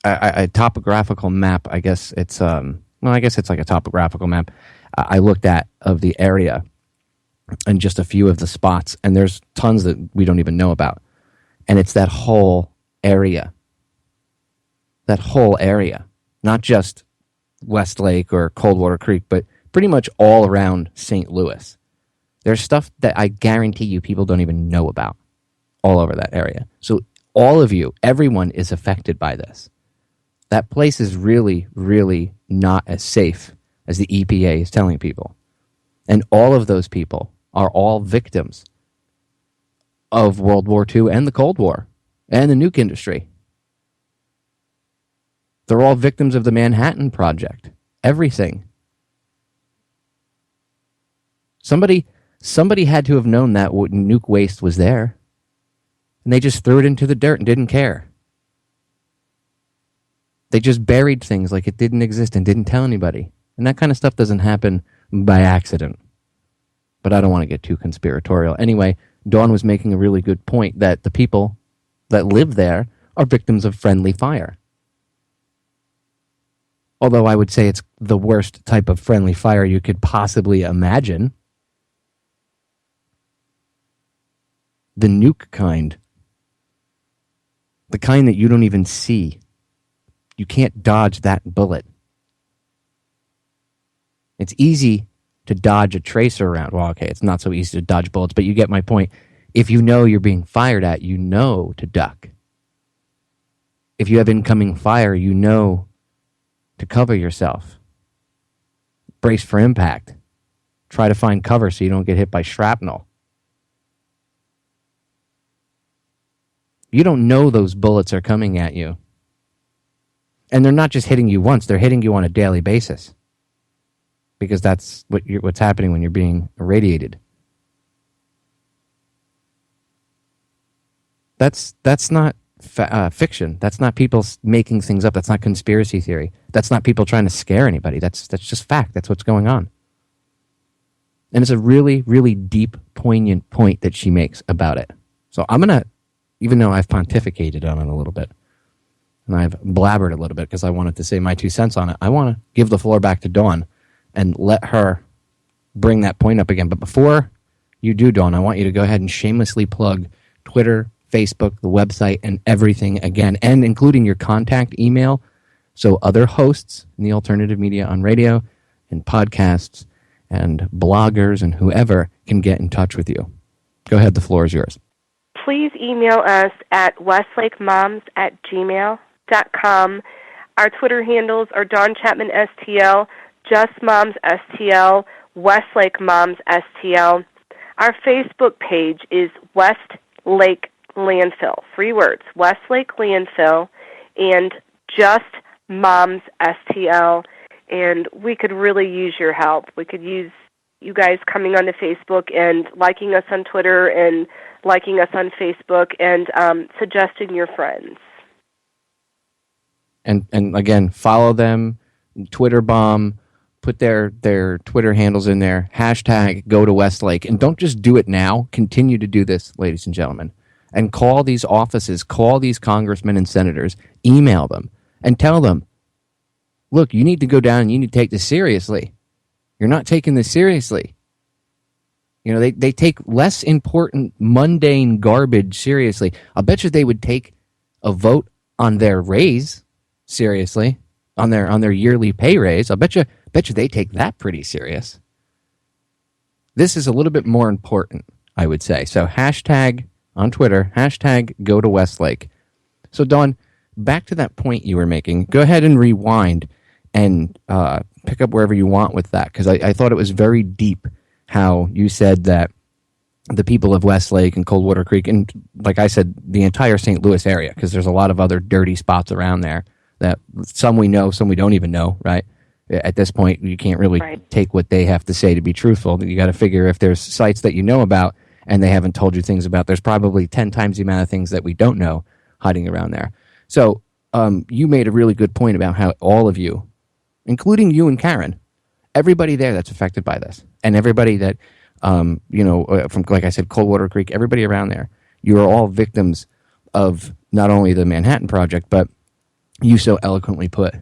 topographical map. I guess it's like a topographical map I looked at of the area and just a few of the spots, and there's tons that we don't even know about. And it's that whole area, not just Westlake or Coldwater Creek, but pretty much all around St. Louis. There's stuff that I guarantee you people don't even know about all over that area. So all of you, everyone is affected by this. That place is really, really not as safe as the EPA is telling people. And all of those people are all victims of World War II and the Cold War and the nuke industry. They're all victims of the Manhattan Project. Everything. Somebody had to have known that nuke waste was there. And they just threw it into the dirt and didn't care. They just buried things like it didn't exist and didn't tell anybody. And that kind of stuff doesn't happen by accident. But I don't want to get too conspiratorial. Anyway, Dawn was making a really good point that the people that live there are victims of friendly fire. Although I would say it's the worst type of friendly fire you could possibly imagine. The nuke kind. The kind that you don't even see. You can't dodge that bullet. It's easy to dodge a tracer around. Well, okay, it's not so easy to dodge bullets, but you get my point. If you know you're being fired at, you know to duck. If you have incoming fire, you know to cover yourself. Brace for impact. Try to find cover so you don't get hit by shrapnel. You don't know those bullets are coming at you. And they're not just hitting you once, they're hitting you on a daily basis. Because that's what's happening when you're being irradiated. That's not fiction. That's not people making things up. That's not conspiracy theory. That's not people trying to scare anybody. That's just fact. That's what's going on. And it's a really, really deep, poignant point that she makes about it. So I'm going to, even though I've pontificated on it a little bit, and I've blabbered a little bit because I wanted to say my 2 cents on it, I want to give the floor back to Dawn and let her bring that point up again. But before you do, Dawn, I want you to go ahead and shamelessly plug Twitter, Facebook, the website, and everything again, and including your contact email, so other hosts in the alternative media on radio and podcasts and bloggers and whoever can get in touch with you. Go ahead, the floor is yours. Please email us at westlakemoms@gmail.com. Our Twitter handles are Dawn Chapman STL, Just Moms STL, Westlake Moms STL. Our Facebook page is Westlake Landfill. 3 words, Westlake Landfill, and Just Moms STL. And we could really use your help. We could use you guys coming onto Facebook and liking us on Twitter and liking us on Facebook and suggesting your friends. And again, follow them, Twitter bomb, put their Twitter handles in there, hashtag go to Westlake. And don't just do it now. Continue to do this, ladies and gentlemen. And call these offices, call these congressmen and senators, email them, and tell them, look, you need to go down and you need to take this seriously. You're not taking this seriously. You know, they take less important, mundane garbage seriously. I'll bet you they would take a vote on their raise seriously, on their yearly pay raise. I'll bet you they take that pretty serious. This is a little bit more important, I would say. So hashtag on Twitter, hashtag go to Westlake. So Dawn, back to that point you were making. Go ahead and rewind and pick up wherever you want with that, because I thought it was very deep how you said that the people of Westlake and Coldwater Creek, and like I said, the entire St. Louis area, because there's a lot of other dirty spots around there that some we know, some we don't even know, right? At this point, you can't really take what they have to say to be truthful. You got to figure if there's sites that you know about and they haven't told you things about, there's probably 10 times the amount of things that we don't know hiding around there. So you made a really good point about how all of you, including you and Karen, everybody there that's affected by this, and everybody that, from, like I said, Coldwater Creek, everybody around there, you are all victims of not only the Manhattan Project, but you so eloquently put,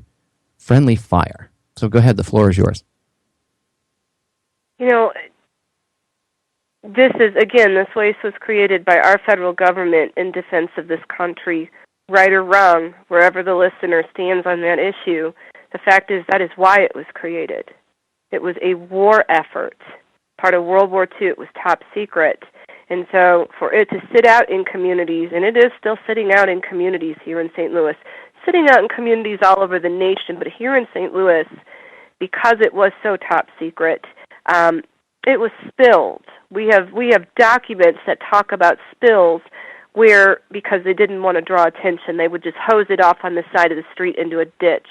friendly fire. So go ahead, the floor is yours. You know, this waste was created by our federal government in defense of this country, right or wrong, wherever the listener stands on that issue. The fact is that is why it was created. It was a war effort. Part of World War II, it was top secret. And so for it to sit out in communities, and it is still sitting out in communities here in St. Louis, sitting out in communities all over the nation, but here in St. Louis, because it was so top secret, it was spilled. We have documents that talk about spills where, because they didn't want to draw attention, they would just hose it off on the side of the street into a ditch.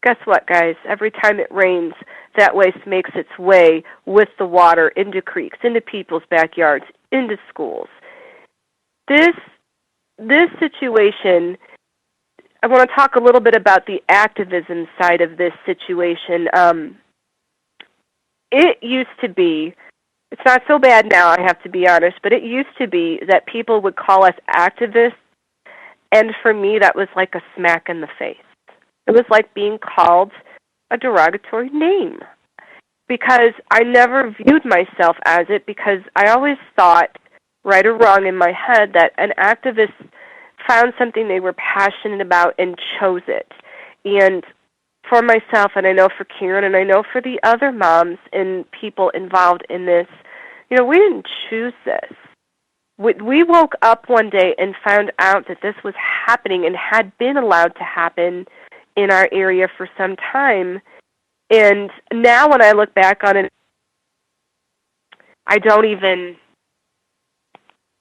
Guess what, guys? Every time it rains, that waste makes its way with the water into creeks, into people's backyards, into schools. This this situation, I want to talk a little bit about the activism side of this situation. It used to be, it's not so bad now, I have to be honest, but it used to be that people would call us activists, and for me that was like a smack in the face. It was like being called a derogatory name, because I never viewed myself as it, because I always thought, right or wrong in my head, that an activist found something they were passionate about and chose it. And for myself, and I know for Karen, and I know for the other moms and people involved in this, we didn't choose this. We woke up one day and found out that this was happening and had been allowed to happen in our area for some time. And now when I look back on it,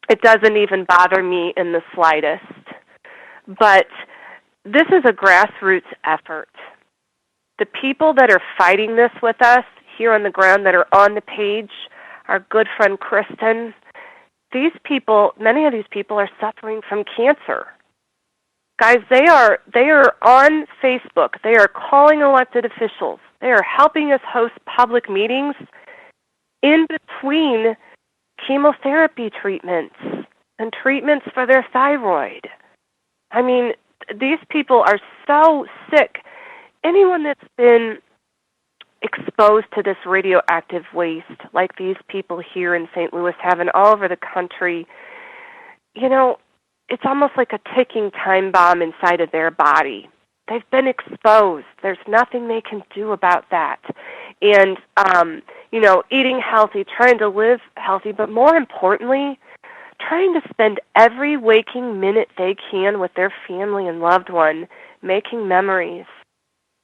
it doesn't even bother me in the slightest. But this is a grassroots effort. The people that are fighting this with us here on the ground that are on the page, our good friend Kristen, many of these people are suffering from cancer. Guys, they are on Facebook. They are calling elected officials. They are helping us host public meetings in between chemotherapy treatments and treatments for their thyroid. I mean, these people are so sick. Anyone that's been exposed to this radioactive waste, like these people here in St. Louis have and all over the country, it's almost like a ticking time bomb inside of their body. They've been exposed. There's nothing they can do about that. And, eating healthy, trying to live healthy, but more importantly, trying to spend every waking minute they can with their family and loved one, making memories,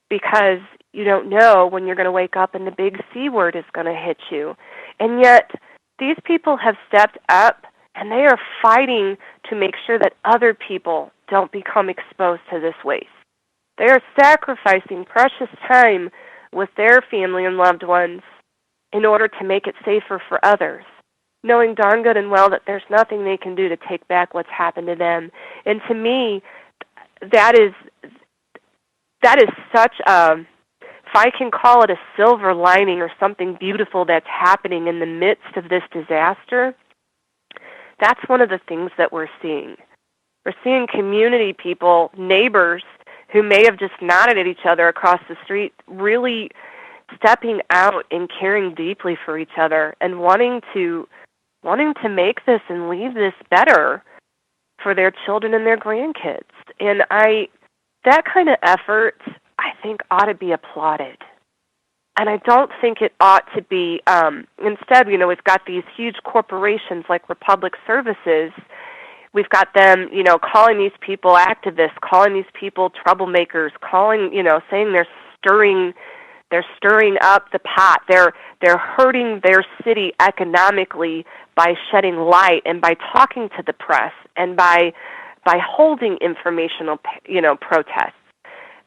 because you don't know when you're going to wake up and the big C word is going to hit you. And yet, these people have stepped up, and they are fighting to make sure that other people don't become exposed to this waste. They are sacrificing precious time with their family and loved ones in order to make it safer for others, knowing darn good and well that there's nothing they can do to take back what's happened to them. And to me, that is such a, if I can call it a silver lining or something beautiful that's happening in the midst of this disaster, that's one of the things that we're seeing. We're seeing community people, neighbors, who may have just nodded at each other across the street, really stepping out and caring deeply for each other and wanting to make this and leave this better for their children and their grandkids. And that kind of effort, I think, ought to be applauded. And I don't think it ought to be, instead, we've got these huge corporations like Republic Services. We've got them, calling these people activists, calling these people troublemakers, saying they're stirring up the pot. They're hurting their city economically by shedding light and by talking to the press and by holding informational, protests.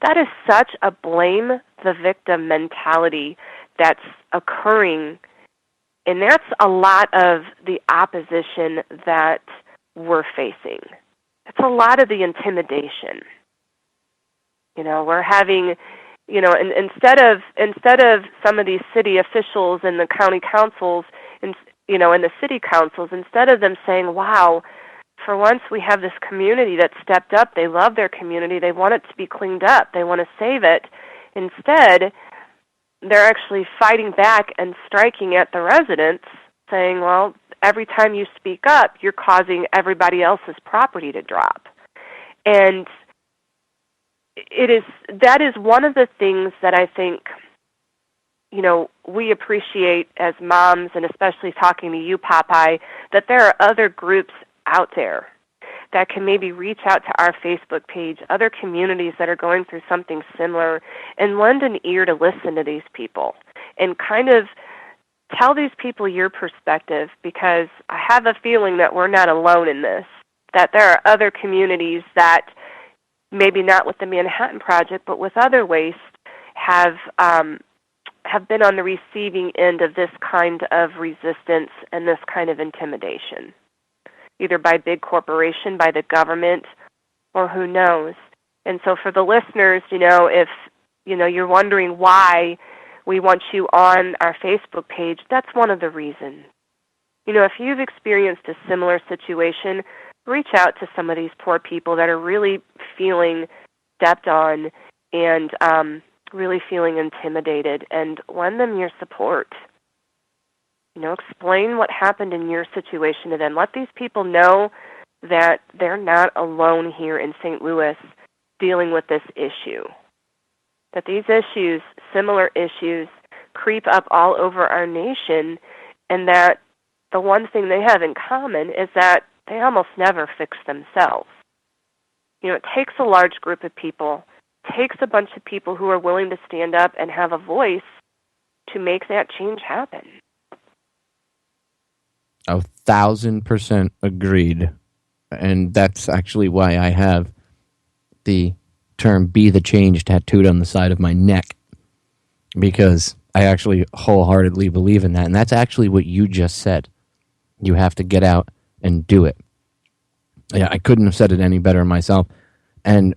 That is such a blame the victim mentality that's occurring, and that's a lot of the opposition that we're facing. It's a lot of the intimidation. We're having, and instead of some of these city officials and the county councils and the city councils, instead of them saying, wow, for once we have this community that stepped up, they love their community, they want it to be cleaned up, they want to save it, instead they're actually fighting back and striking at the residents, saying, well, every time you speak up, you're causing everybody else's property to drop. And that is one of the things that I think, we appreciate as moms, and especially talking to you, Popeye, that there are other groups out there that can maybe reach out to our Facebook page, other communities that are going through something similar, and lend an ear to listen to these people and kind of tell these people your perspective, because I have a feeling that we're not alone in this, that there are other communities that, maybe not with the Manhattan Project, but with other waste, have been on the receiving end of this kind of resistance and this kind of intimidation. either by big corporation, by the government, or who knows. And so for the listeners, if you're wondering why we want you on our Facebook page, that's one of the reasons. If you've experienced a similar situation, reach out to some of these poor people that are really feeling stepped on and really feeling intimidated, and lend them your support. Explain what happened in your situation to them. Let these people know that they're not alone here in St. Louis dealing with this issue. That these issues, similar issues, creep up all over our nation, and that the one thing they have in common is that they almost never fix themselves. It takes a large group of people, takes a bunch of people who are willing to stand up and have a voice to make that change happen. 1,000% agreed. And that's actually why I have the term "be the change" tattooed on the side of my neck, because I actually wholeheartedly believe in that. And that's actually what you just said. You have to get out and do it. Yeah, I couldn't have said it any better myself. And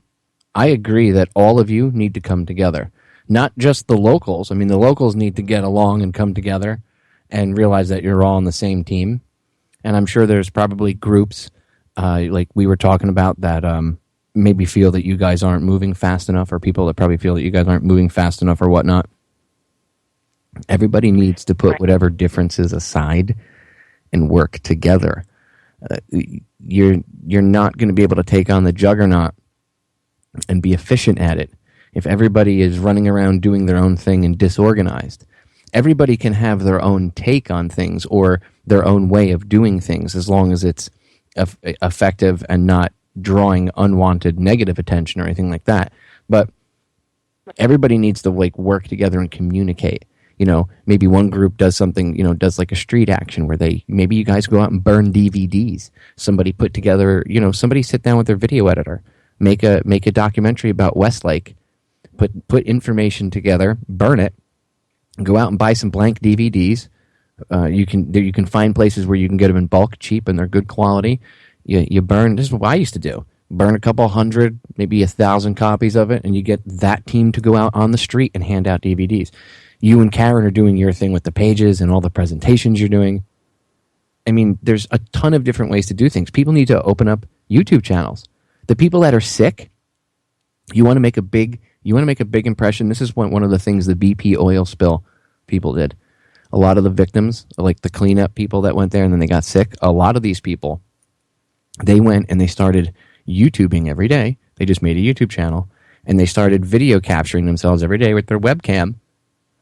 I agree that all of you need to come together. Not just the locals. I mean, the locals need to get along and come together and realize that you're all on the same team. And I'm sure there's probably groups, like we were talking about, that maybe feel that you guys aren't moving fast enough, or people that probably feel that you guys aren't moving fast enough or whatnot. Everybody needs to put whatever differences aside and work together. You're not going to be able to take on the juggernaut and be efficient at it if everybody is running around doing their own thing and disorganized. Everybody can have their own take on things or their own way of doing things, as long as it's effective and not drawing unwanted negative attention or anything like that. But everybody needs to work together and communicate. Maybe one group does something, does like a street action where maybe you guys go out and burn DVDs. Somebody put together, somebody sit down with their video editor, make a documentary about Westlake, put information together, burn it, go out and buy some blank DVDs. You can find places where you can get them in bulk, cheap, and they're good quality. You burn. This is what I used to do. Burn a couple hundred, maybe 1,000 copies of it, and you get that team to go out on the street and hand out DVDs. You and Karen are doing your thing with the pages and all the presentations you're doing. I mean, there's a ton of different ways to do things. People need to open up YouTube channels. The people that are sick, you want to make a big impression. This is one of the things the BP oil spill people did. A lot of the victims, like the cleanup people that went there and then they got sick, a lot of these people, they went and they started YouTubing every day. They just made a YouTube channel and they started video capturing themselves every day with their webcam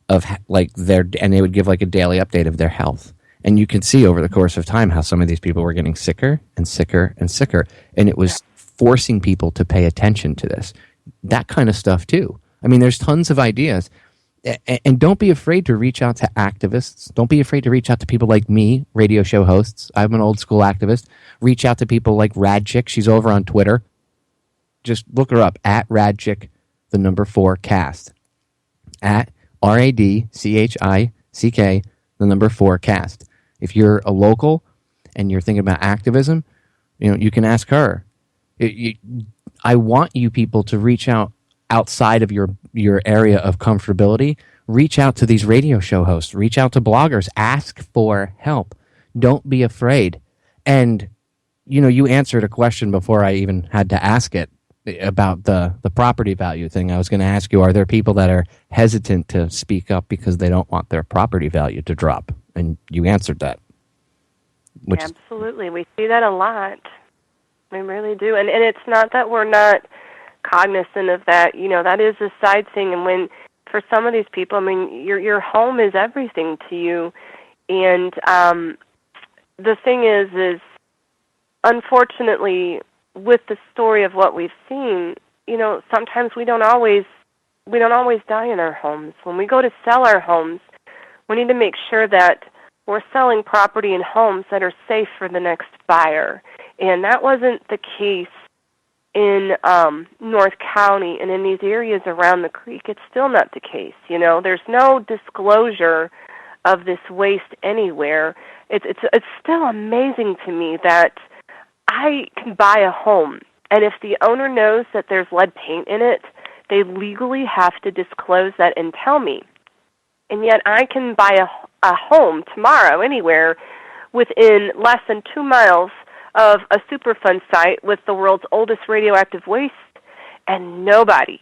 and they would give a daily update of their health. And you can see over the course of time how some of these people were getting sicker and sicker and sicker. And it was forcing people to pay attention to this. That kind of stuff too. I mean, there's tons of ideas. And don't be afraid to reach out to activists. Don't be afraid to reach out to people like me, radio show hosts. I'm an old school activist. Reach out to people like Radchick. She's over on Twitter. Just look her up at Radchick, 4 cast. At RADCHICK, 4 cast. If you're a local and you're thinking about activism, you can ask her. I want you people to reach out outside of your area of comfortability. Reach out to these radio show hosts. Reach out to bloggers. Ask for help. Don't be afraid. And, you answered a question before I even had to ask it about the property value thing. I was going to ask you, are there people that are hesitant to speak up because they don't want their property value to drop? And you answered that. Absolutely. We see that a lot. We really do. And it's not that we're not cognizant of that. That is a side thing. And when, for some of these people, I mean, your home is everything to you. And the thing is unfortunately, with the story of what we've seen, sometimes we don't always die in our homes. When we go to sell our homes, we need to make sure that we're selling property and homes that are safe for the next buyer. And that wasn't the case in North County and in these areas around the creek. It's still not the case. There's no disclosure of this waste anywhere. It's still amazing to me that I can buy a home, and if the owner knows that there's lead paint in it, they legally have to disclose that and tell me. And yet I can buy a home tomorrow anywhere within less than 2 miles of a Superfund site with the world's oldest radioactive waste, and nobody,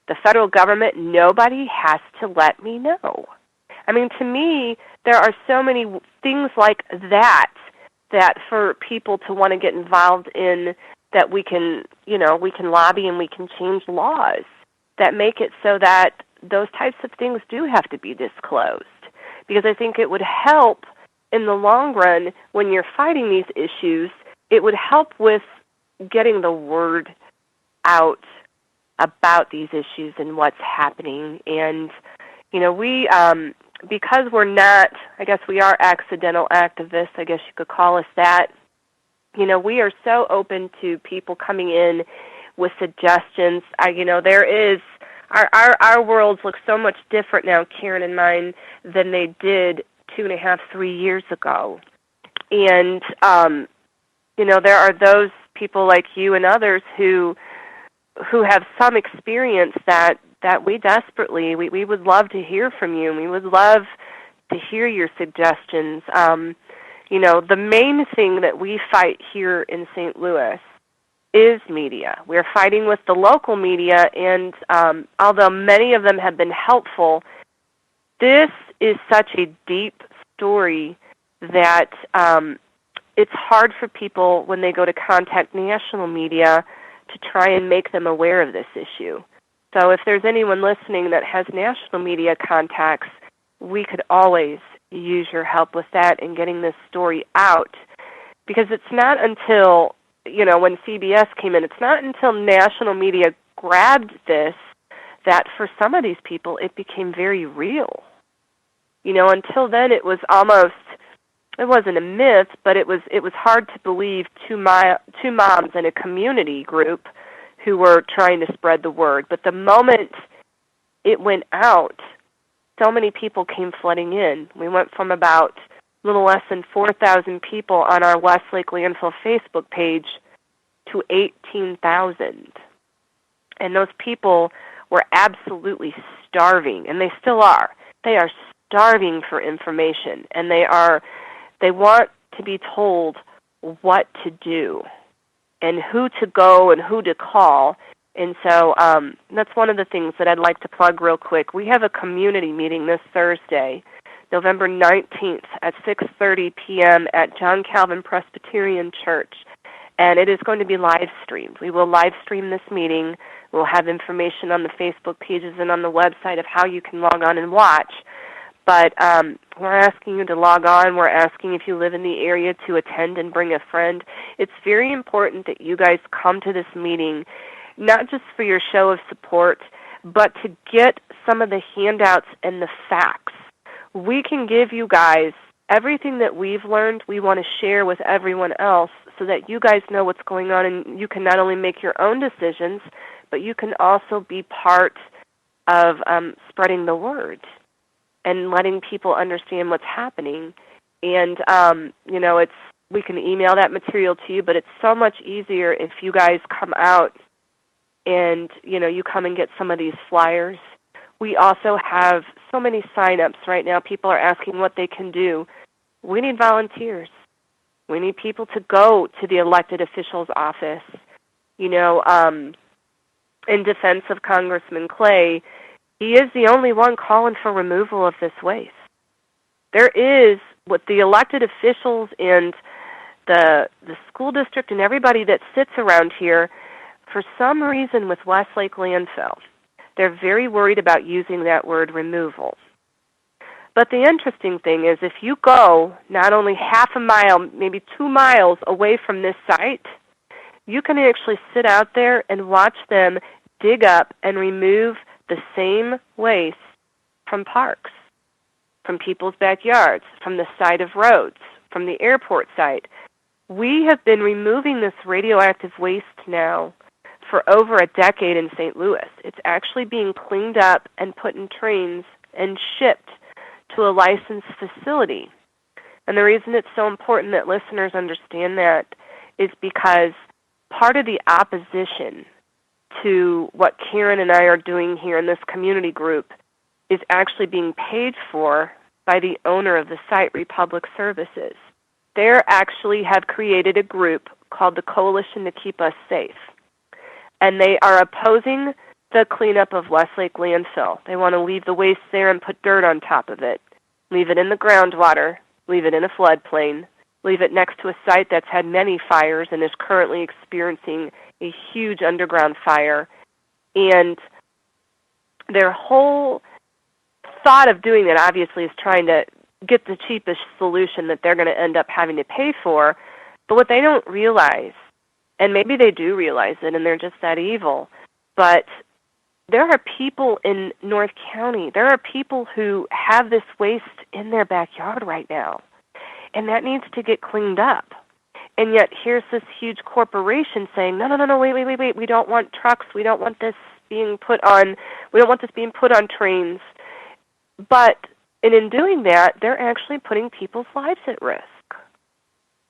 the federal government, nobody has to let me know. I mean, to me, there are so many things like that for people to want to get involved in, that we can lobby and we can change laws that make it so that those types of things do have to be disclosed. Because I think it would help in the long run when you're fighting these issues. It would help with getting the word out about these issues and what's happening. And, we, because we're not, I guess we are accidental activists, I guess you could call us that, we are so open to people coming in with suggestions. There is, our worlds look so much different now, Karen and mine, than they did 2.5, 3 years ago. And, there are those people like you and others who have some experience that we desperately, we would love to hear from you, and we would love to hear your suggestions. The main thing that we fight here in St. Louis is media. We're fighting with the local media, and although many of them have been helpful, this is such a deep story that it's hard for people when they go to contact national media to try and make them aware of this issue. So if there's anyone listening that has national media contacts, we could always use your help with that and getting this story out. Because it's not until, when CBS came in, it's not until national media grabbed this that for some of these people it became very real. Until then it was almost, it wasn't a myth, but it was hard to believe two moms in a community group who were trying to spread the word. But the moment it went out, so many people came flooding in. We went from about a little less than 4,000 people on our Westlake Landfill Facebook page to 18,000. And those people were absolutely starving, and they still are. They are starving for information, and they want to be told what to do and who to go and who to call. And so that's one of the things that I'd like to plug real quick. We have a community meeting this Thursday, November 19th at 6:30 p.m. at John Calvin Presbyterian Church, and it is going to be live streamed. We will live stream this meeting. We'll have information on the Facebook pages and on the website of how you can log on and watch. But we're asking you to log on. We're asking if you live in the area to attend and bring a friend. It's very important that you guys come to this meeting, not just for your show of support, but to get some of the handouts and the facts. We can give you guys everything that we've learned. We want to share with everyone else so that you guys know what's going on, and you can not only make your own decisions, but you can also be part of spreading the word and letting people understand what's happening. And, we can email that material to you, but it's so much easier if you guys come out and, you come and get some of these flyers. We also have so many sign-ups right now. People are asking what they can do. We need volunteers. We need people to go to the elected official's office. In defense of Congressman Clay, he is the only one calling for removal of this waste. There is, with the elected officials and the school district and everybody that sits around here, for some reason with Westlake Landfill, they're very worried about using that word removal. But the interesting thing is if you go not only half a mile, maybe 2 miles away from this site, you can actually sit out there and watch them dig up and remove the same waste from parks, from people's backyards, from the side of roads, from the airport site. We have been removing this radioactive waste now for over a decade in St. Louis. It's actually being cleaned up and put in trains and shipped to a licensed facility. And the reason it's so important that listeners understand that is because part of the opposition to what Karen and I are doing here in this community group is actually being paid for by the owner of the site, Republic Services. They actually have created a group called the Coalition to Keep Us Safe. And they are opposing the cleanup of Westlake Landfill. They want to leave the waste there and put dirt on top of it, leave it in the groundwater, leave it in a floodplain, leave it next to a site that's had many fires and is currently experiencing a huge underground fire. And their whole thought of doing that, obviously, is trying to get the cheapest solution that they're going to end up having to pay for. But what they don't realize, and maybe they do realize it and they're just that evil, but there are people in North County, there are people who have this waste in their backyard right now, and that needs to get cleaned up. And yet here's this huge corporation saying, no, wait, we don't want trucks, we don't want this being put on trains. But in doing that, they're actually putting people's lives at risk.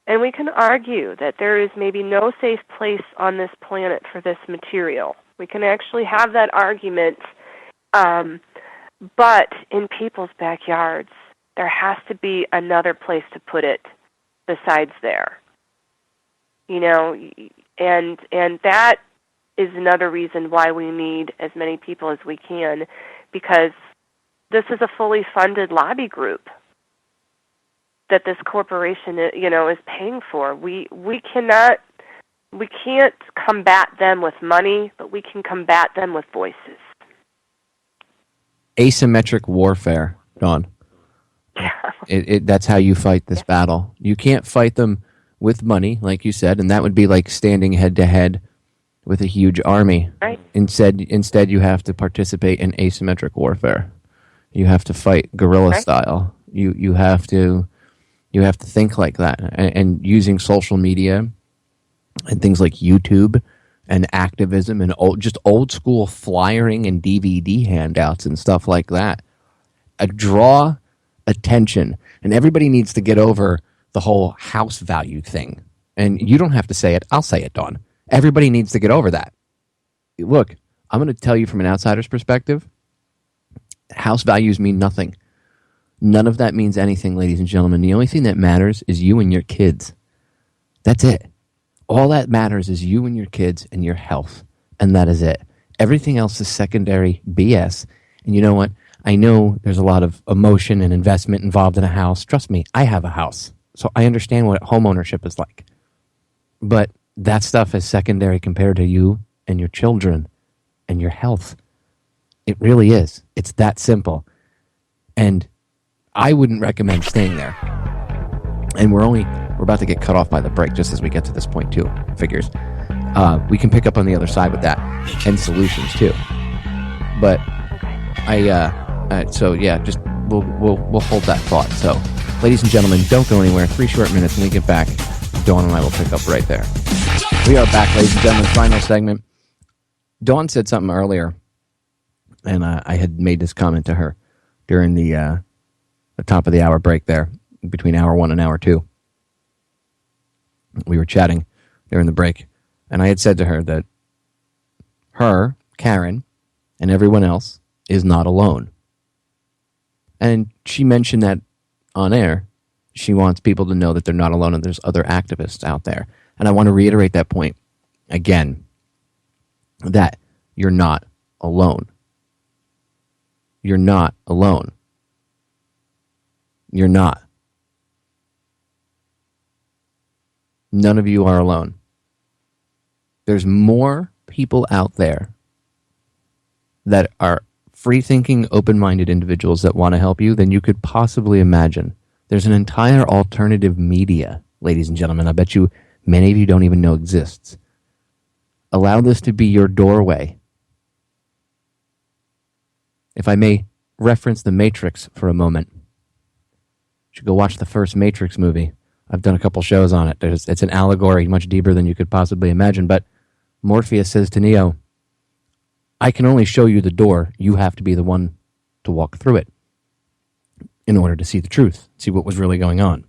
And we can argue that there is maybe no safe place on this planet for this material. We can actually have that argument, but in people's backyards, there has to be another place to put it besides there. You know, and that is another reason why we need as many people as we can, because this is a fully funded lobby group that this corporation, is paying for. We can't combat them with money, but we can combat them with voices. Asymmetric warfare, Dawn. Yeah. That's how you fight this battle. You can't fight them with money, like you said, and that would be like standing head-to-head with a huge army. Right. Instead, you have to participate in asymmetric warfare. You have to fight guerrilla style. You have to think like that, and using social media and things like YouTube and activism and old school flyering and DVD handouts and stuff like that. Draw attention, and everybody needs to get over the whole house value thing. And you don't have to say it. I'll say it, Dawn. Everybody needs to get over that. Look, I'm going to tell you from an outsider's perspective, house values mean nothing. None of that means anything, ladies and gentlemen. The only thing that matters is you and your kids. That's it. All that matters is you and your kids and your health. And that is it. Everything else is secondary BS. And you know what? I know there's a lot of emotion and investment involved in a house. Trust me, I have a house. So I understand what home ownership is like. But that stuff is secondary compared to you and your children and your health. It really is. It's that simple. And I wouldn't recommend staying there. And we're about to get cut off by the break just as we get to this point too. Figures. We can pick up on the other side with that and solutions too. But just we'll hold that thought. So, ladies and gentlemen, don't go anywhere. 3 short minutes, and we get back. Dawn and I will pick up right there. We are back, ladies and gentlemen. Final segment. Dawn said something earlier, and I had made this comment to her during the top of the hour break there, between hour 1 and hour 2. We were chatting during the break, and I had said to her that her, Karen, and everyone else is not alone. And she mentioned that on air. She wants people to know that they're not alone and there's other activists out there. And I want to reiterate that point again, that you're not alone. You're not alone. You're not. None of you are alone. There's more people out there that are free-thinking, open-minded individuals that want to help you than you could possibly imagine. There's an entire alternative media, ladies and gentlemen, I bet you many of you don't even know exists. Allow this to be your doorway. If I may reference The Matrix for a moment, you should go watch the first Matrix movie. I've done a couple shows on it. It's an allegory much deeper than you could possibly imagine, but Morpheus says to Neo, I can only show you the door. You have to be the one to walk through it in order to see the truth, see what was really going on.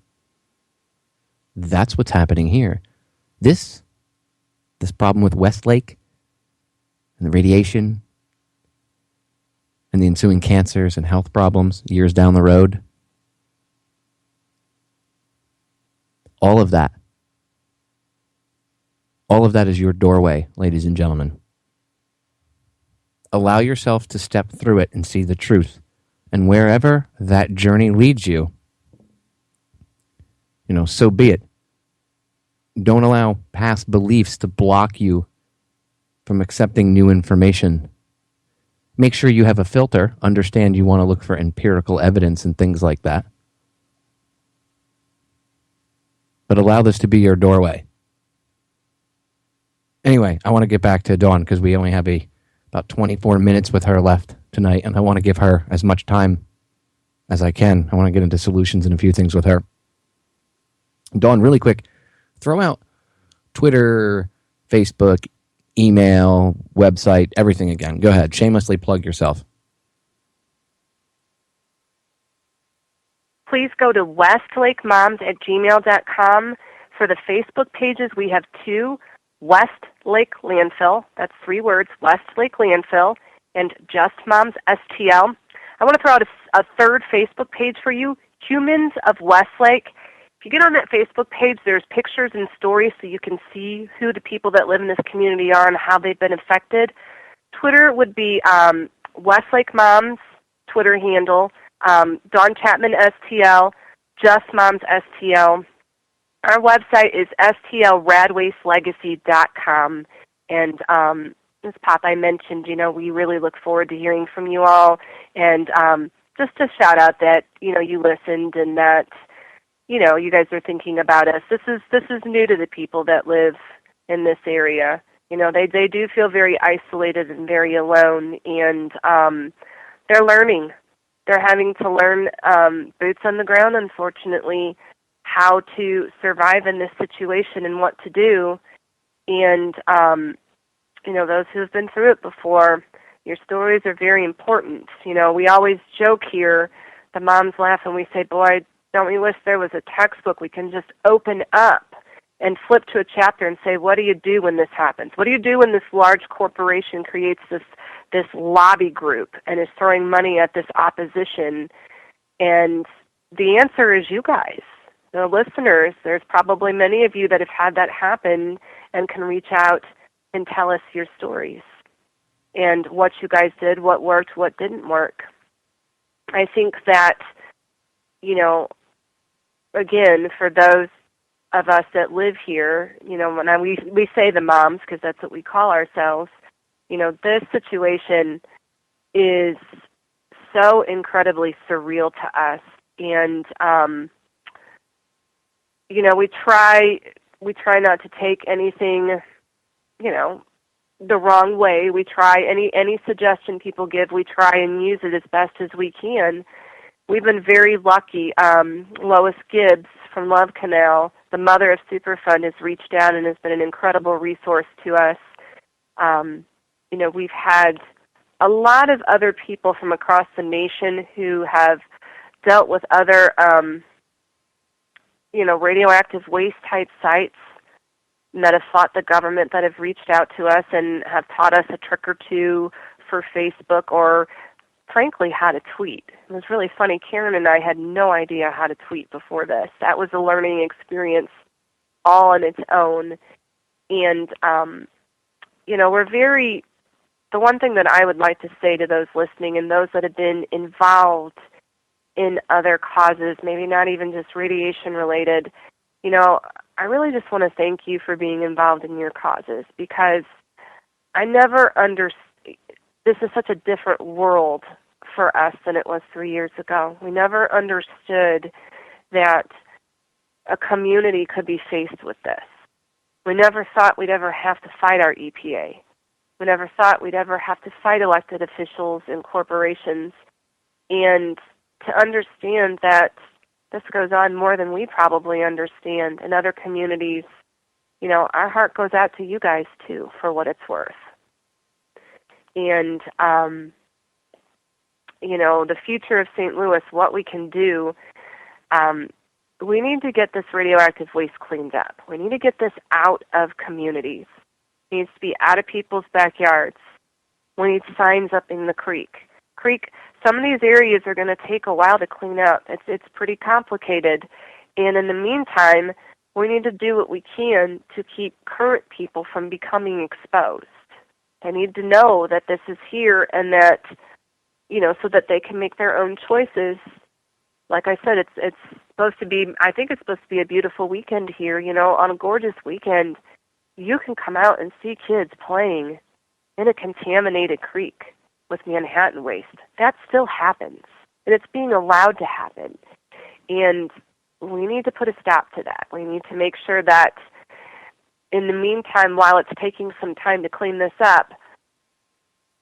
That's what's happening here. This problem with Westlake and the radiation and the ensuing cancers and health problems years down the road, all of that is your doorway, ladies and gentlemen. Allow yourself to step through it and see the truth. And wherever that journey leads you, so be it. Don't allow past beliefs to block you from accepting new information. Make sure you have a filter. Understand you want to look for empirical evidence and things like that. But allow this to be your doorway. Anyway, I want to get back to Dawn because we only have about 24 minutes with her left tonight, and I want to give her as much time as I can. I want to get into solutions and a few things with her. Dawn, really quick, throw out Twitter, Facebook, email, website, everything again. Go ahead. Shamelessly plug yourself. Please go to westlakemoms@gmail.com. For the Facebook pages, we have two, Westlake Landfill, that's 3 words, Westlake Landfill, and Just Moms STL. I want to throw out a third Facebook page for you, Humans of Westlake. If you get on that Facebook page, there's pictures and stories so you can see who the people that live in this community are and how they've been affected. Twitter would be Westlake Moms, Twitter handle, Dawn Chapman STL, Just Moms STL. Our website is stlradwastelegacy.com. And as Popeye mentioned, we really look forward to hearing from you all. And just to shout out that, you listened and that, you guys are thinking about us. This is new to the people that live in this area. They do feel very isolated and very alone, and they're learning. They're having to learn boots on the ground, unfortunately, how to survive in this situation and what to do. And, those who have been through it before, your stories are very important. We always joke here, the moms laugh and we say, boy, don't we wish there was a textbook we can just open up and flip to a chapter and say, what do you do when this happens? What do you do when this large corporation creates this lobby group and is throwing money at this opposition? And the answer is you guys. The listeners, there's probably many of you that have had that happen and can reach out and tell us your stories and what you guys did, what worked, what didn't work. I think that, again, for those of us that live here, when we say the moms because that's what we call ourselves, this situation is so incredibly surreal to us. And, we try not to take anything, the wrong way. We try any suggestion people give, we try and use it as best as we can. We've been very lucky. Lois Gibbs from Love Canal, the mother of Superfund, has reached out and has been an incredible resource to us. We've had a lot of other people from across the nation who have dealt with other radioactive waste type sites that have fought the government, that have reached out to us and have taught us a trick or two for Facebook or, frankly, how to tweet. It was really funny. Karen and I had no idea how to tweet before this. That was a learning experience all on its own. And, the one thing that I would like to say to those listening and those that have been involved in other causes, maybe not even just radiation related, I really just want to thank you for being involved in your causes, because I never understood. This is such a different world for us than it was 3 years ago. We never understood that a community could be faced with this. We never thought we'd ever have to fight our EPA. We never thought we'd ever have to fight elected officials and corporations. And to understand that this goes on more than we probably understand in other communities, our heart goes out to you guys too, for what it's worth. And, the future of St. Louis, what we can do, we need to get this radioactive waste cleaned up. We need to get this out of communities. It needs to be out of people's backyards. We need signs up in the creek. Some of these areas are going to take a while to clean up. It's pretty complicated. And in the meantime, we need to do what we can to keep current people from becoming exposed. They need to know that this is here and that, so that they can make their own choices. Like I said, it's supposed to be, I think it's supposed to be a beautiful weekend here, on a gorgeous weekend. You can come out and see kids playing in a contaminated creek with Manhattan waste. That still happens, and it's being allowed to happen. And we need to put a stop to that. We need to make sure that in the meantime, while it's taking some time to clean this up,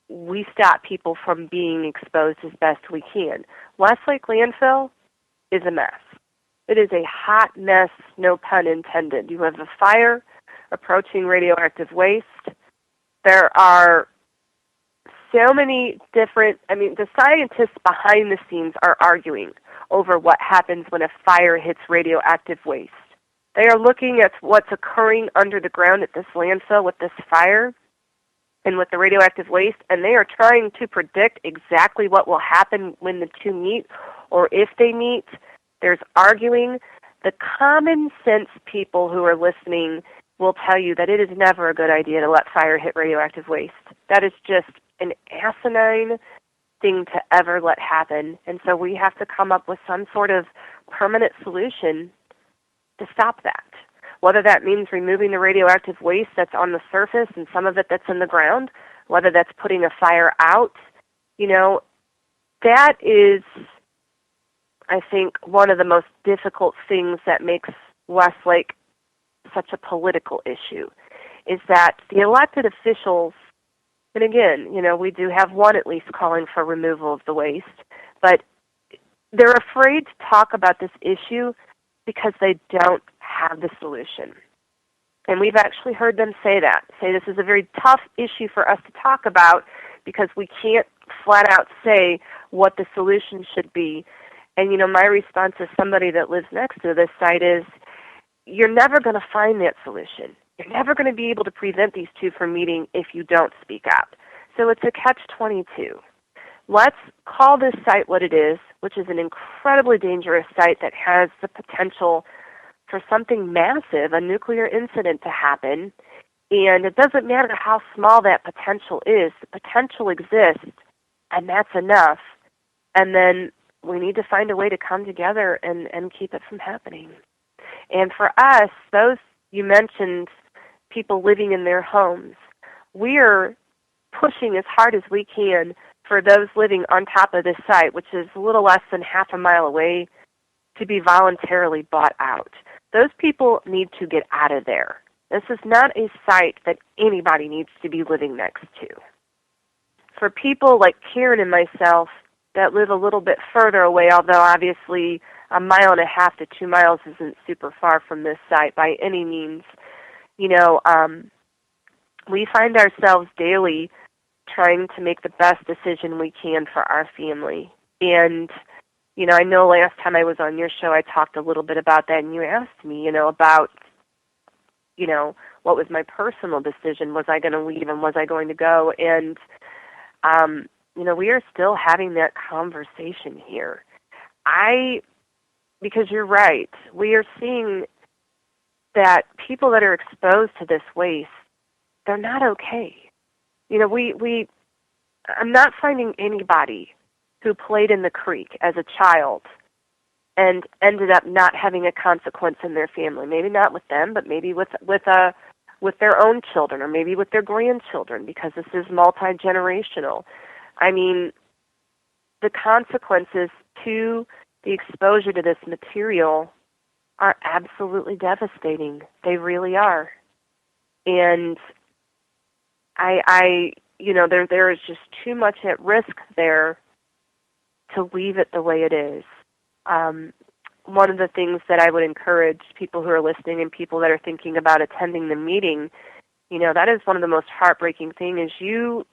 we stop people from being exposed as best we can. Westlake Landfill is a mess. It is a hot mess, no pun intended. You have a fire approaching radioactive waste. There are so many different, the scientists behind the scenes are arguing over what happens when a fire hits radioactive waste. They are looking at what's occurring under the ground at this landfill with this fire and with the radioactive waste, and they are trying to predict exactly what will happen when the two meet or if they meet. There's arguing. The common sense people who are listening will tell you that it is never a good idea to let fire hit radioactive waste. That is just an asinine thing to ever let happen. And so we have to come up with some sort of permanent solution to stop that. Whether that means removing the radioactive waste that's on the surface and some of it that's in the ground, whether that's putting a fire out, that is, I think, one of the most difficult things that makes Westlake such a political issue, is that the elected officials, and again, we do have one at least calling for removal of the waste, but they're afraid to talk about this issue because they don't have the solution. And we've actually heard them say this is a very tough issue for us to talk about because we can't flat out say what the solution should be. And, my response as somebody that lives next to this site is, you're never going to find that solution. You're never going to be able to prevent these two from meeting if you don't speak out. So it's a catch-22. Let's call this site what it is, which is an incredibly dangerous site that has the potential for something massive, a nuclear incident to happen. And it doesn't matter how small that potential is. The potential exists, and that's enough. And then we need to find a way to come together and keep it from happening. And for us, those you mentioned, people living in their homes, we're pushing as hard as we can for those living on top of this site, which is a little less than half a mile away, to be voluntarily bought out. Those people need to get out of there. This is not a site that anybody needs to be living next to. For people like Karen and myself that live a little bit further away, although obviously 1.5 to 2 miles isn't super far from this site by any means, we find ourselves daily trying to make the best decision we can for our family. And, I know last time I was on your show I talked a little bit about that, and you asked me, about, what was my personal decision? Was I going to leave and was I going to go? And, we are still having that conversation here. Because you're right, we are seeing that people that are exposed to this waste, they're not okay. I'm not finding anybody who played in the creek as a child and ended up not having a consequence in their family. Maybe not with them, but maybe with their own children, or maybe with their grandchildren, because this is multi-generational. The consequences to the exposure to this material are absolutely devastating. They really are. And there is just too much at risk there to leave it the way it is. One of the things that I would encourage people who are listening and people that are thinking about attending the meeting, that is one of the most heartbreaking things, is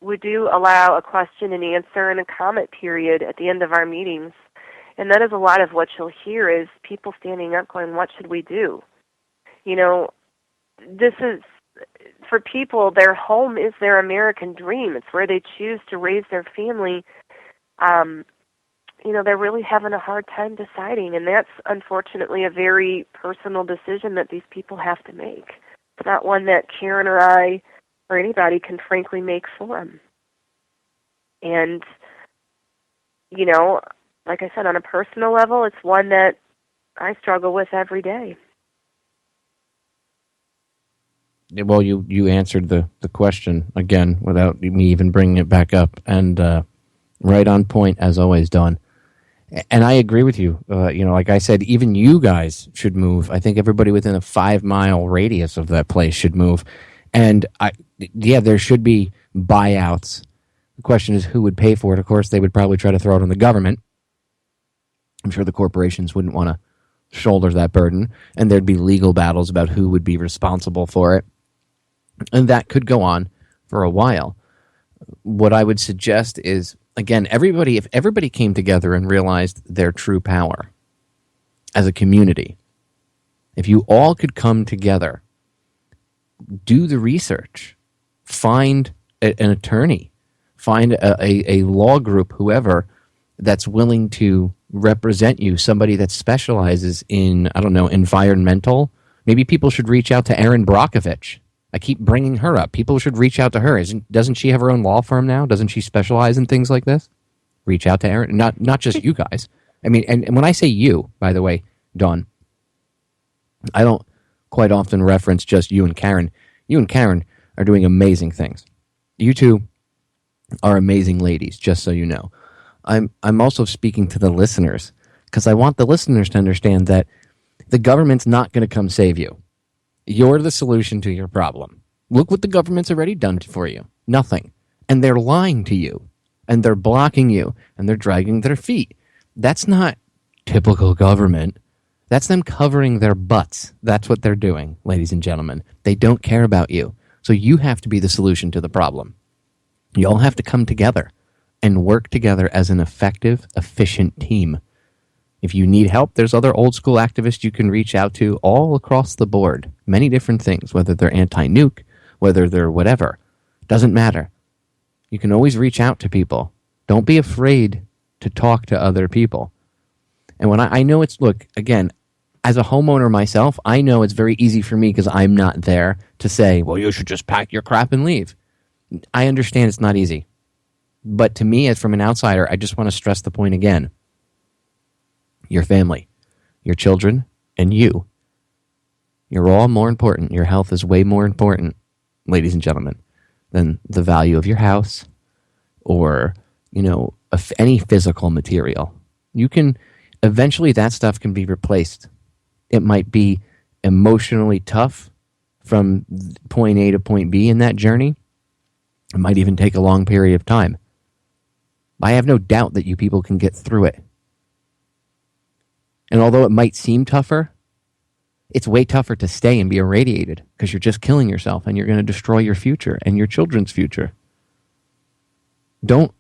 we do allow a question and answer and a comment period at the end of our meetings. And that is a lot of what you'll hear is people standing up going, what should we do? You know, this is, for people, their home is their American dream. It's where they choose to raise their family. You know, they're really having a hard time deciding, and that's unfortunately a very personal decision that these people have to make. It's not one that Karen or I or anybody can frankly make for them. And, you know, like I said, on a personal level, it's one that I struggle with every day. Well, you answered the question again without me even bringing it back up, and right on point as always, Dawn. And I agree with you. You know, like I said, even you guys should move. I think everybody within a 5-mile radius of that place should move. And there should be buyouts. The question is who would pay for it. Of course, they would probably try to throw it on the government. I'm sure the corporations wouldn't want to shoulder that burden, and there'd be legal battles about who would be responsible for it. And that could go on for a while. What I would suggest is, again, if everybody came together and realized their true power as a community, if you all could come together, do the research, find an attorney, find a law group, whoever, that's willing to represent you, somebody that specializes in, I don't know, environmental. Maybe people should reach out to Erin Brockovich. I keep bringing her up. People should reach out to her. Doesn't she have her own law firm now? Doesn't she specialize in things like this? Reach out to Erin. Not just you guys. I mean, and when I say you, by the way, Dawn, I don't quite often reference just you and Karen. You and Karen are doing amazing things. You two are amazing ladies, just so you know. I'm also speaking to the listeners because I want the listeners to understand that the government's not going to come save you. You're the solution to your problem. Look what the government's already done for you. Nothing. And they're lying to you. And they're blocking you. And they're dragging their feet. That's not typical government. That's them covering their butts. That's what they're doing, ladies and gentlemen. They don't care about you. So you have to be the solution to the problem. You all have to come together and work together as an effective, efficient team. If you need help, there's other old school activists you can reach out to all across the board. Many different things, whether they're anti-nuke, whether they're whatever. Doesn't matter. You can always reach out to people. Don't be afraid to talk to other people. And when I know it's, look, again, as a homeowner myself, I know it's very easy for me because I'm not there to say, well, you should just pack your crap and leave. I understand it's not easy. But to me, as from an outsider, I just want to stress the point again. Your family, your children, and you. You're all more important. Your health is way more important, ladies and gentlemen, than the value of your house or, you know, any physical material. You can, eventually that stuff can be replaced. It might be emotionally tough from point A to point B in that journey. It might even take a long period of time. I have no doubt that you people can get through it. And although it might seem tougher, it's way tougher to stay and be irradiated because you're just killing yourself and you're going to destroy your future and your children's future. Don't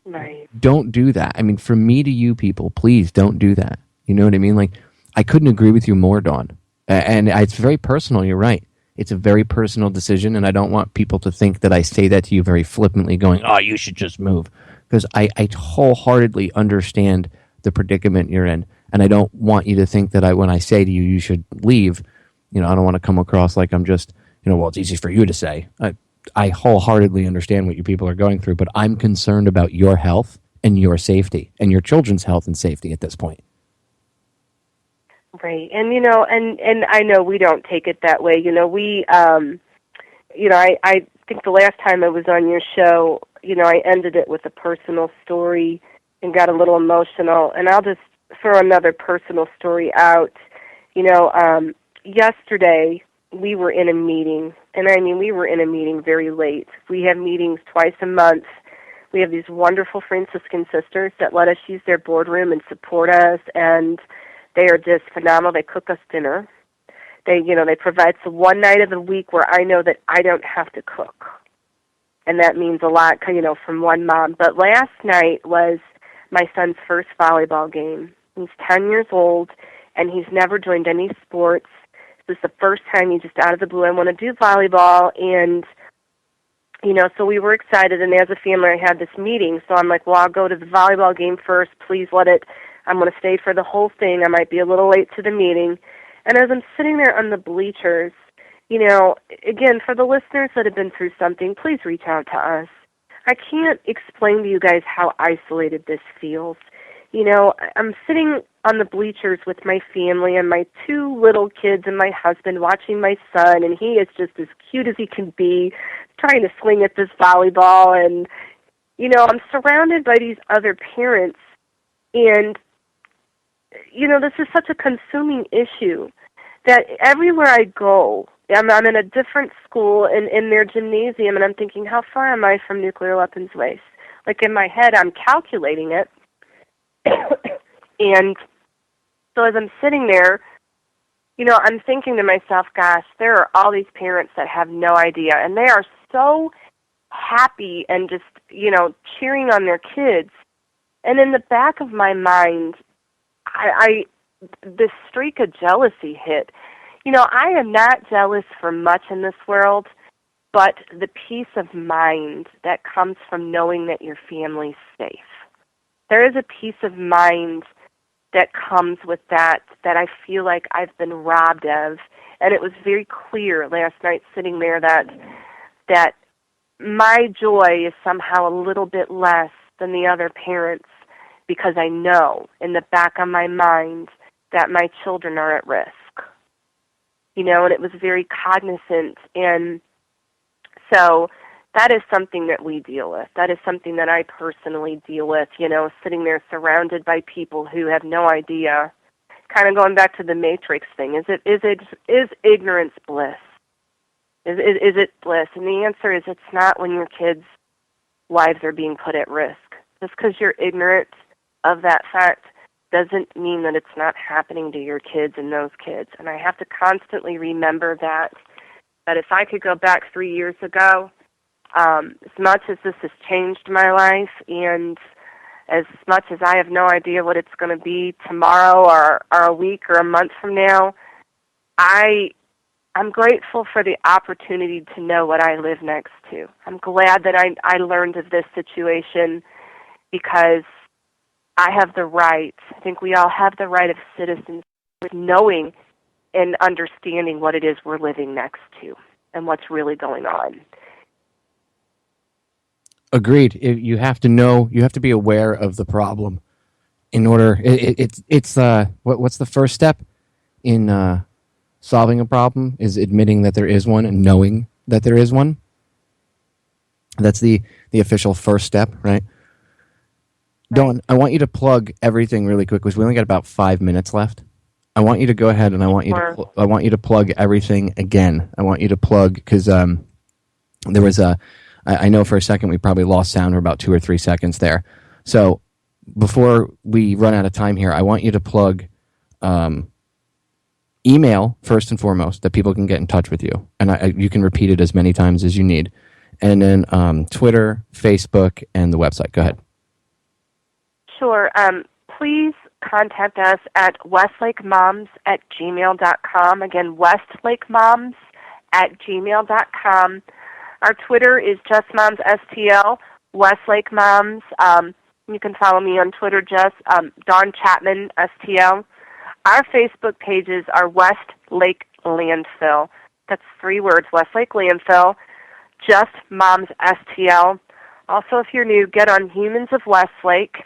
do that. I mean, from me to you people, please don't do that. You know what I mean? Like, I couldn't agree with you more, Dawn. And it's very personal. You're right. It's a very personal decision, and I don't want people to think that I say that to you very flippantly going, oh, you should just move. Because I wholeheartedly understand the predicament you're in. And I don't want you to think that when I say to you, you should leave, you know, I don't want to come across like I'm just, you know, well, it's easy for you to say. I wholeheartedly understand what you people are going through, but I'm concerned about your health and your safety and your children's health and safety at this point. Right. And, you know, and I know we don't take it that way. You know, we, you know, I think the last time I was on your show, you know, I ended it with a personal story and got a little emotional. And I'll just throw another personal story out. You know, yesterday we were in a meeting, and I mean we were in a meeting very late. We have meetings twice a month. We have these wonderful Franciscan sisters that let us use their boardroom and support us, and they are just phenomenal. They cook us dinner. They provide the one night of the week where I know that I don't have to cook. And that means a lot, you know, from one mom. But last night was my son's first volleyball game. He's 10 years old, and he's never joined any sports. This is the first time he just out of the blue, I want to do volleyball, and, so we were excited, and as a family, I had this meeting, so I'm like, well, I'll go to the volleyball game first. Please I'm going to stay for the whole thing. I might be a little late to the meeting. And as I'm sitting there on the bleachers, again, for the listeners that have been through something, please reach out to us. I can't explain to you guys how isolated this feels. I'm sitting on the bleachers with my family and my 2 little kids and my husband watching my son, and he is just as cute as he can be, trying to swing at this volleyball. And, I'm surrounded by these other parents, and, this is such a consuming issue that everywhere I go, I'm in a different school in their gymnasium, and I'm thinking, how far am I from nuclear weapons waste? Like, in my head, I'm calculating it. And so as I'm sitting there, I'm thinking to myself, gosh, there are all these parents that have no idea, and they are so happy and just, cheering on their kids. And in the back of my mind, this streak of jealousy hit. I am not jealous for much in this world, but the peace of mind that comes from knowing that your family's safe. There is a peace of mind that comes with that I feel like I've been robbed of. And it was very clear last night sitting there that my joy is somehow a little bit less than the other parents, because I know in the back of my mind that my children are at risk. And it was very cognizant. And so that is something that we deal with. That is something that I personally deal with, sitting there surrounded by people who have no idea. Kind of going back to the Matrix thing. Is ignorance bliss? Is it bliss? And the answer is it's not when your kids' lives are being put at risk. Just because you're ignorant of that fact doesn't mean that it's not happening to your kids and those kids. And I have to constantly remember that if I could go back 3 years ago, as much as this has changed my life, and as much as I have no idea what it's going to be tomorrow or a week or a month from now, I'm grateful for the opportunity to know what I live next to. I'm glad that I learned of this situation, because I have the right, I think we all have the right of citizens with knowing and understanding what it is we're living next to and what's really going on. Agreed. You have to know, you have to be aware of the problem in order, what's the first step in solving a problem is admitting that there is one and knowing that there is one. That's the official first step, right? Dawn, I want you to plug everything really quick because we only got about 5 minutes left. I want you to go ahead and I want you to plug everything again. I want you to plug because there was I know for a second we probably lost sound for about 2 or 3 seconds there. So before we run out of time here, I want you to plug email first and foremost that people can get in touch with you, and you can repeat it as many times as you need, and then Twitter, Facebook, and the website. Go ahead. Sure. Please contact us at westlakemoms@gmail.com. Again, westlakemoms@gmail.com. Our Twitter is justmomsstl, Westlake Moms. You can follow me on Twitter, Dawn Chapman, STL. Our Facebook pages are Westlake Landfill. That's 3 words, Westlake Landfill, Just Moms STL. Also, if you're new, get on Humans of Westlake.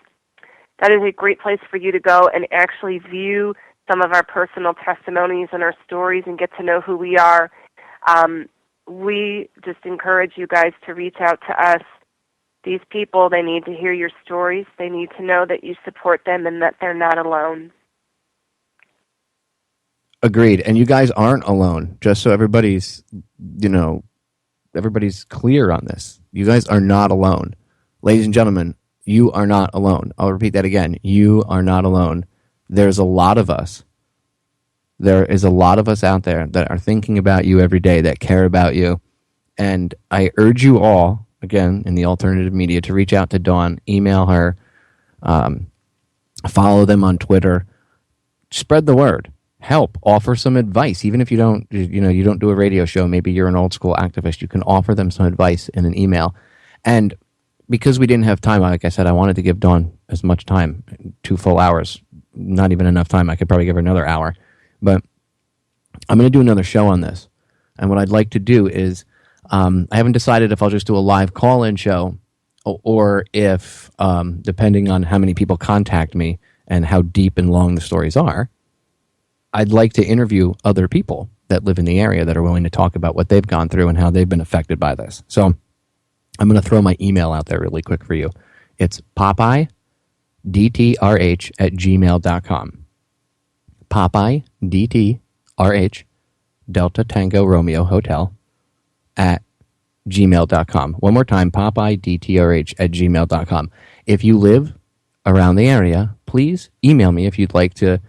That is a great place for you to go and actually view some of our personal testimonies and our stories and get to know who we are. We just encourage you guys to reach out to us. These people, they need to hear your stories. They need to know that you support them and that they're not alone. Agreed. And you guys aren't alone. Just so everybody's clear on this. You guys are not alone. Ladies and gentlemen, you are not alone. I'll repeat that again. You are not alone. There's a lot of us. There is a lot of us out there that are thinking about you every day, that care about you. And I urge you all, again, in the alternative media, to reach out to Dawn, email her, Follow them on Twitter. Spread the word. Help. Offer some advice. Even if you don't do a radio show, maybe you're an old school activist, you can offer them some advice in an email. And because we didn't have time, like I said, I wanted to give Dawn as much time, 2 full hours, not even enough time. I could probably give her another hour. But I'm going to do another show on this. And what I'd like to do is, I haven't decided if I'll just do a live call-in show or if, depending on how many people contact me and how deep and long the stories are, I'd like to interview other people that live in the area that are willing to talk about what they've gone through and how they've been affected by this. So I'm going to throw my email out there really quick for you. It's PopeyeDTRH@gmail.com. PopeyeDTRH, Delta Tango Romeo Hotel, at gmail.com. One more time, PopeyeDTRH@gmail.com. If you live around the area, please email me if you'd like to